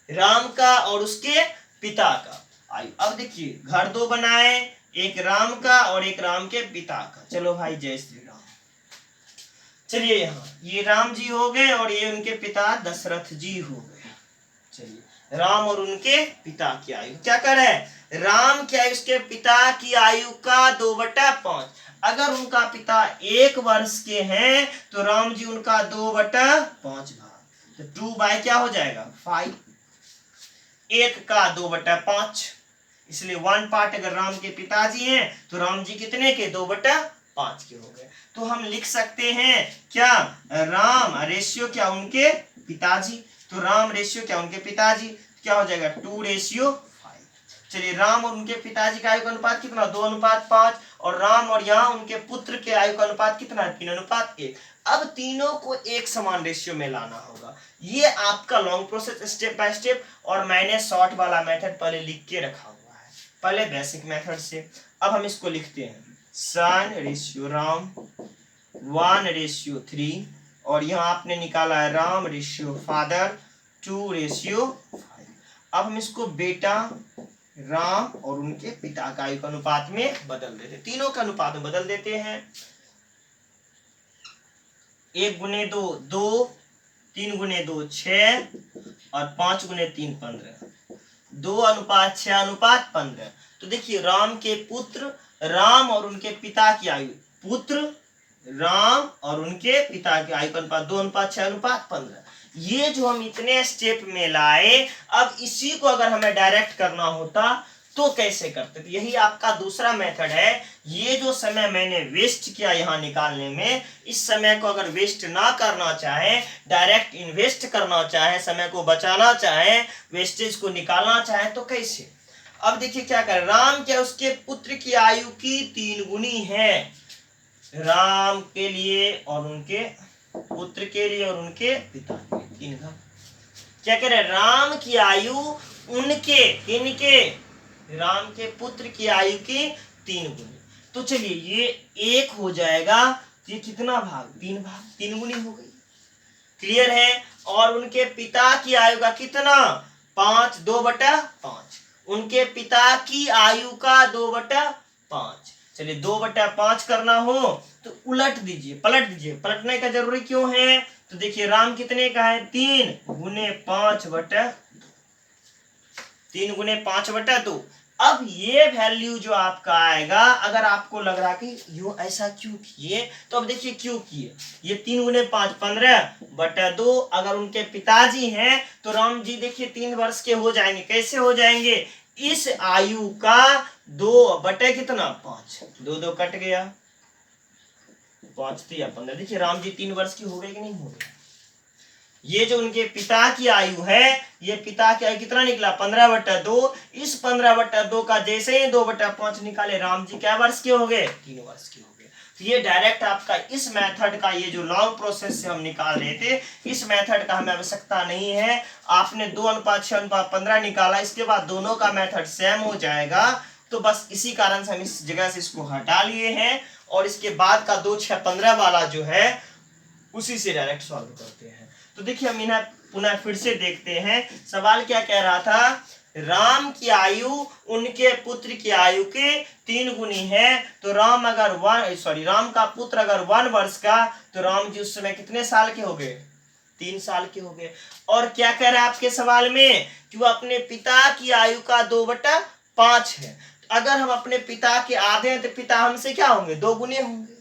राम का और उसके पिता का आयु। अब देखिए घर 2 बनाए, एक राम का और एक राम के पिता का। चलो भाई जय श्री राम। चलिए यहाँ ये राम जी हो गए और ये उनके पिता दशरथ जी हो गए। चलिए राम और उनके पिता की आयु क्या कर रहे हैं, राम की आयु उसके पिता की आयु का 2/5। अगर उनका पिता 1 वर्ष के हैं तो राम जी उनका 2/5 भाग, तो 2 क्या हो जाएगा 5। 1 का 2/5, इसलिए 1 पार्ट अगर राम के पिताजी हैं तो राम जी कितने के 2/5 के हो गए। तो हम लिख सकते हैं क्या राम रेशियो क्या उनके पिताजी, तो राम रेशियो क्या उनके पिताजी, क्या हो जाएगा 2:5। चलिए राम और उनके पिताजी का आयु का अनुपात कितना 2:5, और राम और यहाँ उनके पुत्र के आयु का अनुपात कितना है 3:1। अब तीनों को एक समान रेशियो में लाना होगा। ये आपका long process step by step, और मैंने शॉर्ट वाला मेथड पहले लिख के रखा हुआ है, पहले बेसिक मेथड से। अब हम इसको लिखते हैं सन रेशियो राम 1:3, और यहाँ आपने निकाला है राम रेशियो फादर 2:5। अब हम इसको बेटा राम और उनके पिता का आयु अनुपात में बदल देते, तीनों का अनुपात में बदल देते हैं। 1 गुने 2 2, 3 गुने 2 6, और 5 गुने 3 15, 2:6:15। तो देखिए राम के पुत्र राम और उनके पिता की आयु, पुत्र राम और उनके पिता की आयु का अनुपात 2:6:15। ये जो हम इतने स्टेप में लाए, अब इसी को अगर हमें डायरेक्ट करना होता तो कैसे करते थे, यही आपका दूसरा मेथड है। ये जो समय मैंने वेस्ट किया यहाँ निकालने में, इस समय को अगर वेस्ट ना करना चाहे, डायरेक्ट इन्वेस्ट करना चाहे, समय को बचाना चाहे, वेस्टेज को निकालना चाहे, तो कैसे। अब देखिए क्या कर राम क्या उसके पुत्र की आयु की 3 गुनी है, राम के लिए और उनके पुत्र के लिए और उनके पिता के 3 घन। क्या कह रहे राम की आयु उनके इनके राम के पुत्र की आयु की 3 गुनी। तो चलिए ये 1 हो जाएगा, ये कितना भाग 3 भाग, 3 गुनी हो गई, क्लियर है। और उनके पिता की आयु का कितना 5, 2/5, उनके पिता की आयु का 2/5। चलिए 2/5 करना हो तो उलट दीजिए, पलट दीजिए, पलटने का जरूरी क्यों है, तो देखिए राम कितने का है 3 गुने 5/2, 3 गुने 5/2। अब ये वैल्यू जो आपका आएगा, अगर आपको लग रहा कि यो ऐसा क्यों किए, तो अब देखिए क्यों किए। ये 3 गुने 5 15/2, अगर उनके पिताजी हैं तो राम जी देखिए 3 वर्ष के हो जाएंगे, कैसे हो जाएंगे, इस आयु का 2/5, 2 2 कट गया, 5 3 15, देखिए राम जी 3 वर्ष की हो गए कि नहीं हो गए। ये जो उनके पिता की आयु है, ये पिता की आयु कितना निकला 15/2, इस 15/2 का जैसे ही 2/5 निकाले, राम जी क्या वर्ष के हो गए 3 वर्ष के हो गए। तो ये डायरेक्ट आपका इस मेथड का, ये जो लॉन्ग प्रोसेस से हम निकाल रहे थे, इस मेथड का हमें आवश्यकता नहीं है। आपने 2:6:15 निकाला, इसके बाद दोनों का मेथड सेम हो जाएगा, तो बस इसी कारण से हम इस जगह से इसको हटा लिए हैं, और इसके बाद का 2 6 15 वाला जो है उसी से डायरेक्ट सॉल्व करते हैं। तो देखिए हम इन्हें पुनः फिर से देखते हैं। सवाल क्या कह रहा था, राम की आयु उनके पुत्र की आयु के 3 गुनी है, तो राम का पुत्र अगर 1 वर्ष का, तो राम जी उस समय कितने साल के हो गए 3 साल के हो गए। और क्या कह रहा है आपके सवाल में कि वो अपने पिता की आयु का 2/5 है। अगर हम अपने पिता के आधे हैं तो पिता हमसे क्या होंगे 2 गुने होंगे।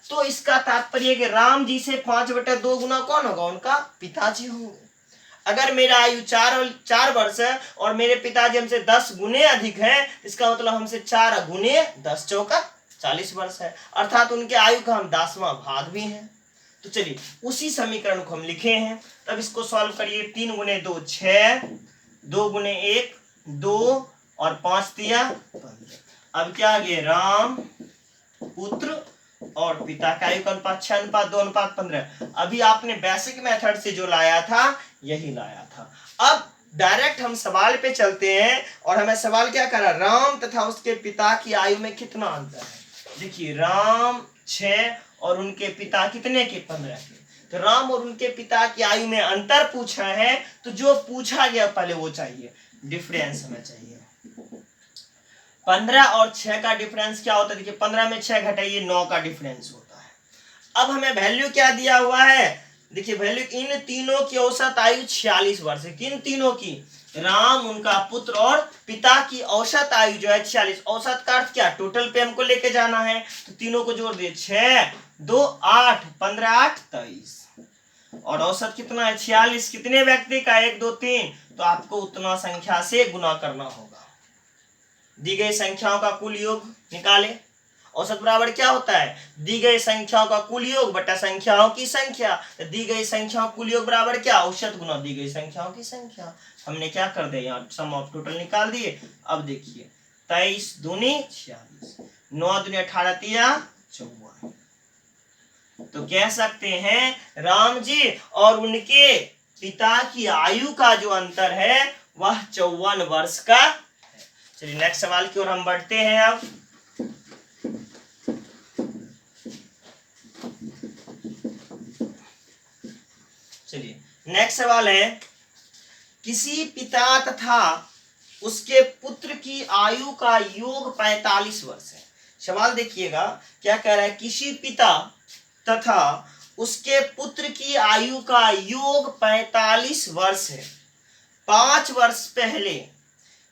तो इसका तात्पर्य कि राम जी से 5/2 गुना कौन होगा, उनका पिताजी होंगे। अगर मेरा आयु 4 वर्ष है और मेरे पिताजी हमसे 10 गुने अधिक है, इसका मतलब हमसे 4 गुने 10 चौका 40 वर्ष है, अर्थात उनके आयु का हम 10वां भाग भी हैं। तो चलिए उसी समीकरण को हम लिखे हैं, तब इसको सॉल्व करिए। 3 गुने 2 6, 2 गुने 1 2, और 5 3 15। अब क्या आ गया, राम पुत्र और पिता का आयु का अनुपात 6:2:15। अभी आपने बेसिक मेथड से जो लाया था यही लाया था। अब डायरेक्ट हम सवाल पे चलते हैं, और हमें सवाल क्या करा, राम तथा उसके पिता की आयु में कितना अंतर है। देखिए राम 6 और उनके पिता कितने के 15 के, तो राम और उनके पिता की आयु में अंतर पूछा है, तो जो पूछा गया पहले वो चाहिए, डिफरेंस हमें चाहिए। 15 और 6 का डिफरेंस क्या होता है, देखिए 15 में 6 घटाइए 9 का डिफरेंस होता है। अब हमें वैल्यू क्या दिया हुआ है, देखिए वैल्यू इन तीनों की औसत आयु 46 वर्ष है। किन तीनों की, राम उनका पुत्र और पिता की औसत आयु जो है 46। औसत का अर्थ क्या, टोटल पे हमको लेके जाना है, तो तीनों को जोड़ दिए 6 2 8, 15 8 23। और औसत कितना है 46। कितने व्यक्ति का 1 2 3, तो आपको उतना संख्या से गुना करना होगा। दी गई संख्याओं का कुल योग निकाले। औसत बराबर क्या होता है, दी गई संख्याओं का कुल योग बटा संख्याओं की संख्या। तो दी गई संख्याओं कुल योग बराबर क्या, औसत गुना दी गई संख्याओं की संख्या। हमने क्या कर दिया, यहाँ सम ऑफ टोटल निकाल दिए। अब देखिए 23 दूनी 46, 9 दूनी 18 तिया 54। तो कह सकते हैं राम जी और उनके पिता की आयु का जो अंतर है वह 54 वर्ष का है। चलिए नेक्स्ट सवाल की ओर हम बढ़ते हैं। अब चलिए नेक्स्ट सवाल है, किसी पिता तथा उसके पुत्र की आयु का योग 45 वर्ष है। सवाल देखिएगा क्या कह रहा है, किसी पिता तथा उसके पुत्र की आयु का योग 45 वर्ष है। 5 वर्ष पहले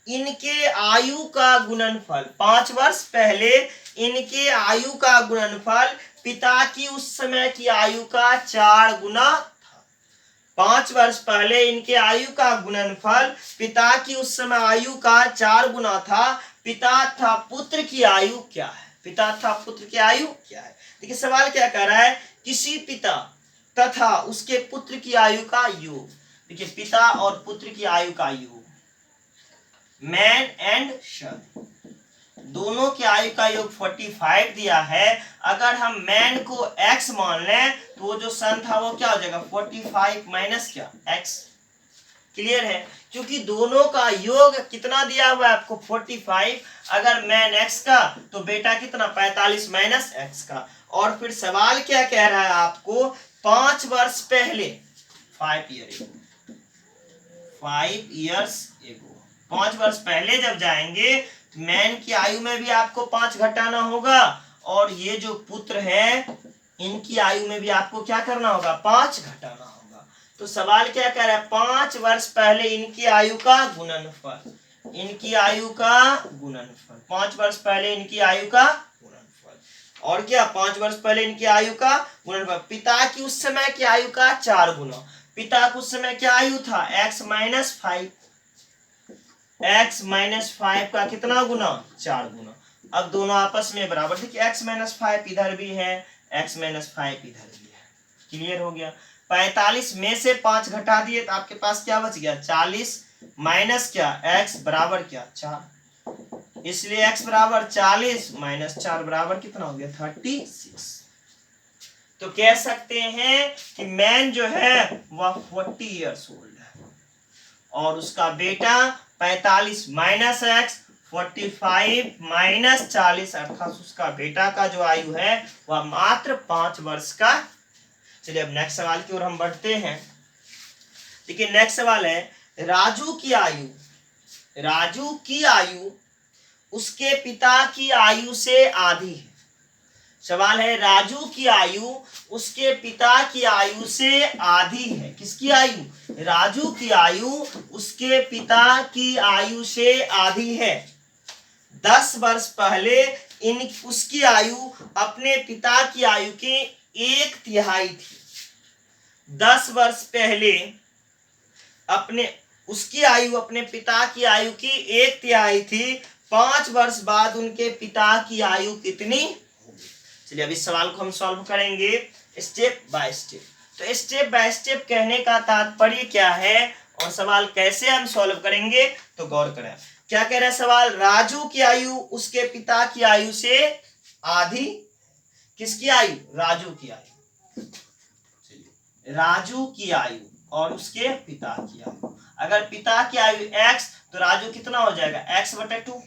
इनके आयु का गुणनफल, 5 वर्ष पहले इनके आयु का गुणनफल पिता की उस समय की आयु का 4 गुना था। 5 वर्ष पहले इनके आयु का गुणनफल पिता की उस समय आयु का 4 गुना था। पिता तथा पुत्र की आयु क्या है, पिता तथा पुत्र की आयु क्या है। देखिए सवाल क्या कह रहा है, किसी पिता तथा उसके पुत्र की आयु का योग। देखिए पिता और पुत्र की आयु का योग, मैन एंड सन, दोनों की आयु का योग 45 दिया है। अगर हम मैन को x मान लें तो वो जो सन था वो क्या हो जाएगा 45 माइनस क्या x। क्लियर है, क्योंकि दोनों का योग कितना दिया हुआ है आपको 45। अगर मैन x का तो बेटा कितना 45 माइनस x का। और फिर सवाल क्या कह रहा है आपको, 5 वर्ष पहले 5 इयर्स एगो, 5 वर्ष पहले जब जाएंगे तो मैन की आयु में भी आपको 5 घटाना होगा और ये जो पुत्र है इनकी आयु में भी आपको क्या करना होगा 5 घटाना होगा। तो सवाल क्या कह रहा है, 5 वर्ष पहले इनकी आयु का गुणनफल, इनकी आयु का गुणनफल, 5 वर्ष पहले इनकी आयु का गुणनफल। और क्या 5 वर्ष पहले इनकी आयु का गुणनफल पिता की उस समय की आयु का 4 गुना। पिता को उस समय क्या आयु था x माइनस 5, x माइनस 5 का कितना गुना 4 गुना। अब दोनों आपस में बराबर, देखिए x माइनस 5 इधर भी है, x माइनस 5 इधर भी है। क्लियर हो गया। 45 में से 5 घटा दिए तो आपके पास क्या बच गया 40 माइनस क्या x बराबर क्या 4। इसलिए x बराबर 40 माइनस 4 बराबर कितना हो गया 36। तो कह सकते हैं कि मैन जो है वह 40 इयर्स ओल्ड है और उसका बेटा 45 माइनस x 45 माइनस 40 अर्थात उसका बेटा का जो आयु है वह मात्र 5 वर्ष का। चलिए अब नेक्स्ट सवाल की ओर हम बढ़ते हैं। देखिए नेक्स्ट सवाल है, राजू की आयु उसके पिता की आयु से आधी है। सवाल है राजू की आयु उसके पिता की आयु से आधी है। किसकी आयु, राजू की आयु उसके पिता की आयु से आधी है। 10 वर्ष पहले उसकी आयु अपने पिता की आयु की 1/3 थी। 10 वर्ष पहले उसकी आयु अपने पिता की आयु की 1/3 थी। 5 वर्ष बाद उनके पिता की आयु कितनी होगी। चलिए अब इस सवाल को हम सॉल्व करेंगे स्टेप बाय स्टेप। तो स्टेप बाय स्टेप कहने का तात्पर्य क्या है और सवाल कैसे हम सॉल्व करेंगे तो गौर करें। क्या कह रहा है सवाल, राजू की आयु उसके पिता की आयु से आधी। किसकी आयु, राजू की आयु, राजू की आयु और उसके पिता की आयु। अगर पिता की आयु x तो राजू कितना हो जाएगा x/2।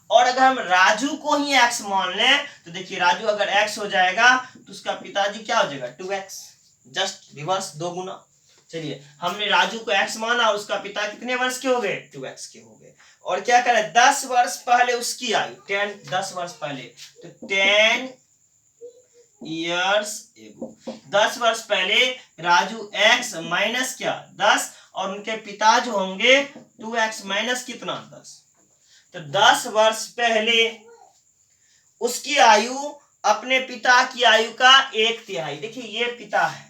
और अगर हम राजू को ही x मान लें तो देखिए राजू अगर x हो जाएगा तो उसका पिताजी क्या हो जाएगा 2x, जस्ट रिवर्स 2 गुना। चलिए हमने राजू को x माना और उसका पिता कितने वर्ष के हो गए 2x के हो गए। और क्या करें 10 वर्ष पहले उसकी आयु 10 वर्ष पहले तो 10 इयर्स एगो। 10 वर्ष पहले राजू x माइनस क्या 10 और उनके पिता जो होंगे 2x माइनस कितना 10। तो 10 वर्ष पहले उसकी आयु अपने पिता की आयु का 1/3। देखिए ये पिता है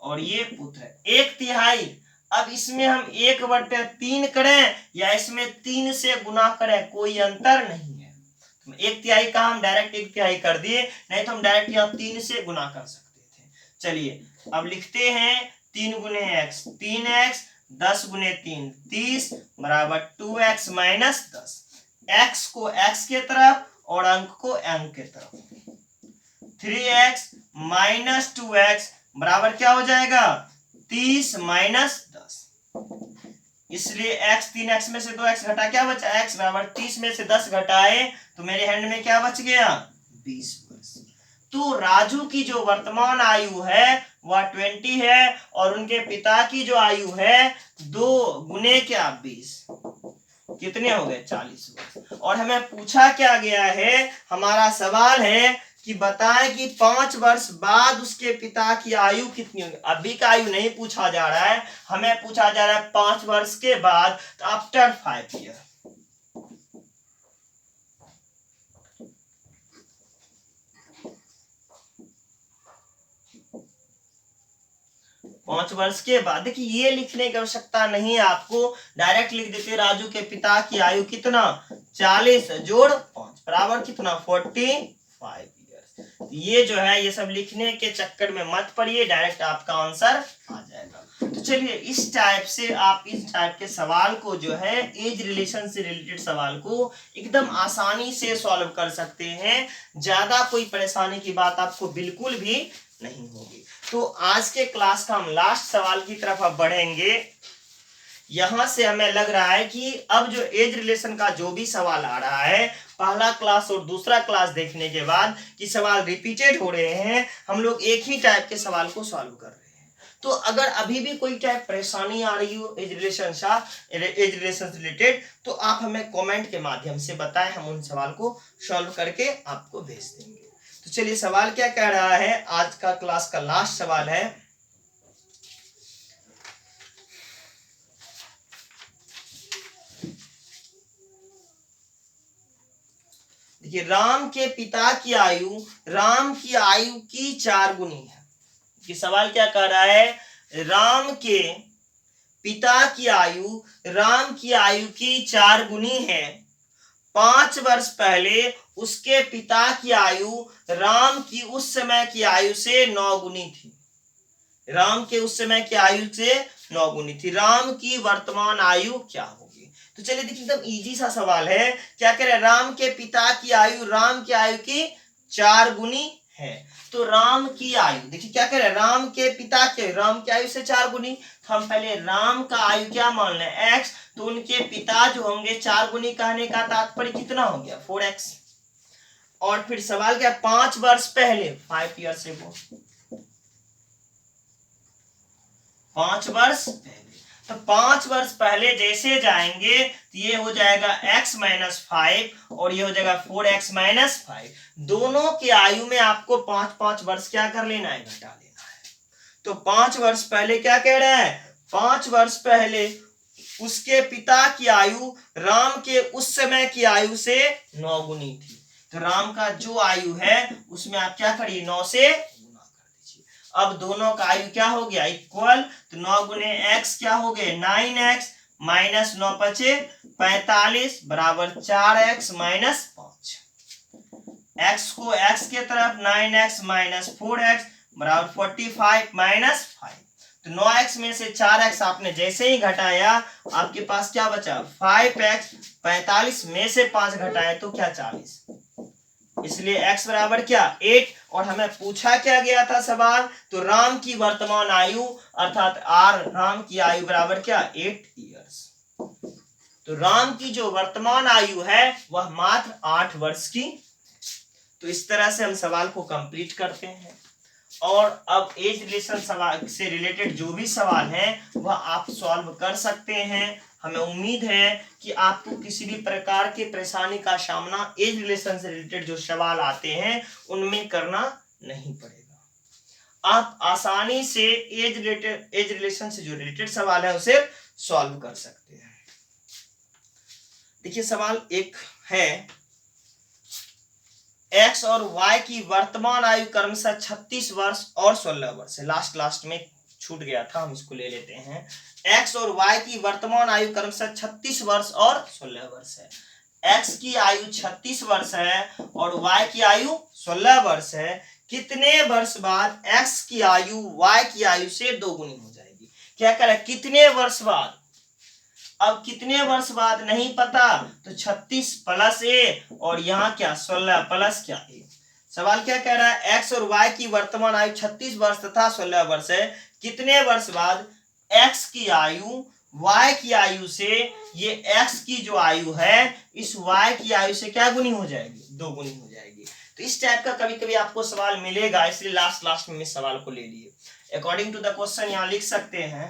और ये पुत्र, 1/3। अब इसमें हम 1/3 करें या इसमें 3 से गुना करें, कोई अंतर नहीं है। 1/3 का हम डायरेक्ट 1/3 कर दिए, नहीं तो हम डायरेक्ट यहाँ 3 से गुना कर सकते थे। चलिए अब लिखते हैं 3 गुने x, 3x, 10 गुने 3 30 बराबर 2x माइनस 10। x को x के तरफ और अंक को अंक के तरफ। 3x माइनस 2x बराबर क्या हो जाएगा 30 माइनस 10। इसलिए x 3x में से 2x घटा क्या बचा, x बराबर 30 में से 10 घटाए तो मेरे हैंड में क्या बच गया 20 वर्ष। तो राजू की जो वर्तमान आयु है वह 20 है और उनके पिता की जो आयु है 2 गुने क्या 20, कितने हो गए 40 वर्ष। और हमें पूछा क्या गया है, हमारा सवाल है कि बताएं कि 5 वर्ष बाद उसके पिता की आयु कितनी होगी। अभी का आयु नहीं पूछा जा रहा है, हमें पूछा जा रहा है 5 वर्ष के बाद, आफ्टर 5 ईयर। 5 वर्ष के बाद। देखिए ये लिखने की आवश्यकता नहीं है आपको, डायरेक्ट लिख देते राजू के पिता की आयु कितना 40 जोड़ 5 बराबर कितना 45 ईयर्स। ये जो है ये सब लिखने के चक्कर में मत पड़िए, डायरेक्ट आपका आंसर आ जाएगा। तो चलिए इस टाइप से आप इस टाइप के सवाल को जो है एज रिलेशन से रिलेटेड सवाल को एकदम आसानी से सॉल्व कर सकते हैं, ज्यादा कोई परेशानी की बात आपको बिल्कुल भी नहीं होगी। तो आज के क्लास का हम लास्ट सवाल की तरफ अब बढ़ेंगे। यहां से हमें लग रहा है कि अब जो एज रिलेशन का जो भी सवाल आ रहा है, पहला क्लास और दूसरा क्लास देखने के बाद कि सवाल रिपीटेड हो रहे हैं, हम लोग एक ही टाइप के सवाल को सॉल्व कर रहे हैं। तो अगर अभी भी कोई टाइप परेशानी आ रही हो एज रिलेशन से रिलेटेड, तो आप हमें कमेंट के माध्यम से बताएं, हम उन सवाल को सॉल्व करके आपको भेज देंगे। तो चलिए सवाल क्या कह रहा है, आज का क्लास का लास्ट सवाल है। देखिए राम के पिता की आयु राम की आयु की 4 गुनी है। ये सवाल क्या कह रहा है, राम के पिता की आयु राम की आयु की 4 गुनी है। 5 वर्ष पहले उसके पिता की आयु राम की उस समय की आयु से 9 गुनी थी। राम के उस समय की आयु से 9 गुनी थी। राम की वर्तमान आयु क्या होगी। तो चलिए देखिए एकदम इजी सा सवाल है। क्या कह रहे हैं, राम के पिता की आयु राम की आयु की 4 गुनी है। तो राम की आयु देखिए क्या कह रहे हैं, राम के पिता के राम की आयु से 4 गुनी। हम पहले राम का आयु क्या मान लें x, तो उनके पिता जो होंगे 4 गुनी, कहने का तात्पर्य कितना हो गया 4x। और फिर सवाल क्या 5 वर्ष पहले 5 ईयर्स एगो, 5 वर्ष पहले। तो 5 वर्ष पहले जैसे जाएंगे तो ये हो जाएगा x माइनस 5 और ये हो जाएगा 4x माइनस 5। दोनों की आयु में आपको 5-5 वर्ष क्या कर लेना है, घटा लेना है। तो 5 वर्ष पहले क्या कह रहा है, 5 वर्ष पहले उसके पिता की आयु राम के उस समय की आयु से 9 गुनी थी। तो राम का जो आयु है उसमें आप क्या करिए 9 से गुना कर दीजिए। अब दोनों का आयु क्या हो गया इक्वल, तो 9 गुने x क्या हो गए 9x माइनस 9 पचे 45 बराबर 4x माइनस 5। x को x के तरफ 9x माइनस 4x बराबर 45 माइनस 5। तो 9x में से 4x आपने जैसे ही घटाया आपके पास क्या बचा 5x, 45 में से 5 घटाए तो क्या 40, इसलिए x बराबर क्या 8। और हमें पूछा क्या गया था सवाल, तो राम की वर्तमान आयु अर्थात राम की आयु बराबर क्या 8 ईयर्स। तो राम की जो वर्तमान आयु है वह मात्र 8 वर्ष की। तो इस तरह से हम सवाल को कंप्लीट करते हैं। और अब एज रिलेशन सवाल से रिलेटेड जो भी सवाल हैं वह आप सॉल्व कर सकते हैं। हमें उम्मीद है कि आपको किसी भी प्रकार की परेशानी का सामना एज रिलेशन से रिलेटेड जो सवाल आते हैं उनमें करना नहीं पड़ेगा। आप आसानी से एज रिलेशन से जो रिलेटेड सवाल है उसे सॉल्व कर सकते हैं। देखिए सवाल एक है, x और y की वर्तमान आयु क्रमशः 36 वर्ष और 16 वर्ष है। लास्ट में छूट गया था, हम इसको ले लेते हैं। एक्स और वाई की वर्तमान आयु क्रमशः 36 वर्ष और 16 वर्ष है। एक्स की आयु 36 वर्ष है और वाई की आयु 16 वर्ष है। कितने वर्ष बाद एक्स की आयु वाई की आयु से दोगुनी हो जाएगी? क्या करें, कितने वर्ष बाद? अब कितने वर्ष बाद नहीं पता, तो 36 प्लस ए और यहाँ क्या 16 प्लस क्या ए। सवाल क्या कह रहा है, एक्स और वाई की वर्तमान आयु 36 वर्ष तथा 16 वर्ष है। कितने वर्ष बाद एक्स की आयु वाई की आयु से, ये एक्स की जो आयु है इस वाई की आयु से क्या गुनी हो जाएगी? दोगुनी हो जाएगी। तो इस टाइप का कभी कभी आपको सवाल मिलेगा, इसलिए लास्ट में इस सवाल को ले लिए। अकॉर्डिंग टू द क्वेश्चन यहाँ लिख सकते हैं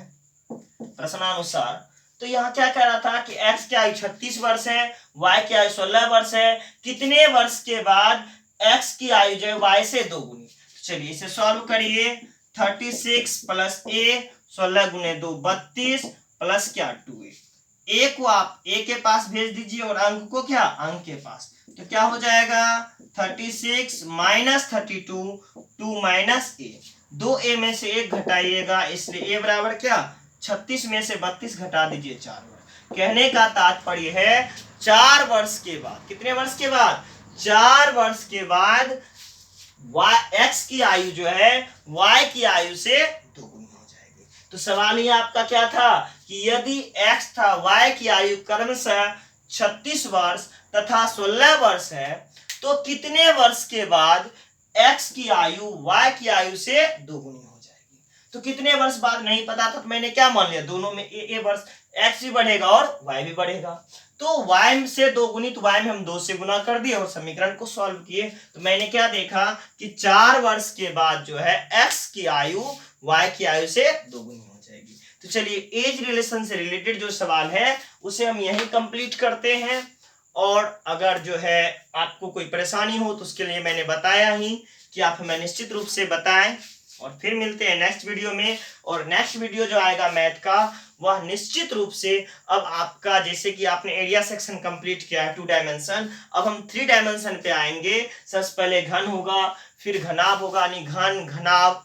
प्रश्नानुसार। तो यहाँ क्या कह रहा था कि x की आयु 36 वर्ष है, y की आयु 16 वर्ष है। कितने वर्ष के बाद x की आयु जो है y से दोगुनी? तो चलिए इसे सॉल्व करिए। 36 प्लस a, 16 गुने 2 32 प्लस क्या 2a। a को आप a के पास भेज दीजिए और अंक को क्या अंक के पास। तो क्या हो जाएगा 36 माइनस 32 2 माइनस a। 2a में से 1 घटाइएगा, इसलिए a बराबर क्या 36 में से 32 घटा दीजिए 4 वर्ष। कहने का तात्पर्य है 4 वर्ष के बाद, कितने वर्ष के बाद? 4 वर्ष के बाद x की आयु जो है y की आयु से दोगुनी हो जाएगी। तो सवाल ही आपका क्या था कि यदि x था y की आयु क्रमशः 36 वर्ष तथा 16 वर्ष है, तो कितने वर्ष के बाद x की आयु y की आयु से दोगुनी हो जाएगी? तो कितने वर्ष बाद नहीं पता था, तो मैंने क्या मान लिया, दोनों में ए वर्ष, x भी बढ़ेगा और y भी बढ़ेगा। तो y से दोगुनी, तो y में हम 2 से गुना कर दिए और समीकरण को सॉल्व किए। तो मैंने क्या देखा कि 4 वर्ष के बाद जो है x की आयु y की आयु से दोगुनी हो जाएगी। तो चलिए एज रिलेशन से रिलेटेड जो सवाल है उसे हम यही कंप्लीट करते हैं। और अगर जो है आपको कोई परेशानी हो तो उसके लिए मैंने बताया ही कि आप हमें निश्चित रूप से बताएं। और फिर मिलते हैं नेक्स्ट वीडियो में। और नेक्स्ट वीडियो जो आएगा मैथ का, वह निश्चित रूप से अब आपका, जैसे कि आपने एरिया सेक्शन कंप्लीट किया है 2 डायमेंशन, अब हम 3 डायमेंशन पे आएंगे। सबसे पहले घन होगा, फिर घनाभ होगा, यानी घन घनाभ,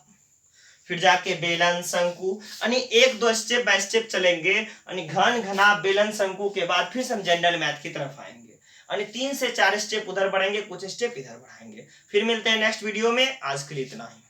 फिर जाके बेलन शंकु, यानी 1-2 स्टेप बाय स्टेप चलेंगे। यानी घन घनाभ बेलन शंकु के बाद फिर हम जनरल मैथ की तरफ आएंगे, यानी 3 से 4 स्टेप उधर बढ़ेंगे, कुछ स्टेप इधर बढ़ाएंगे। फिर मिलते हैं नेक्स्ट वीडियो में। आज के लिए इतना ही।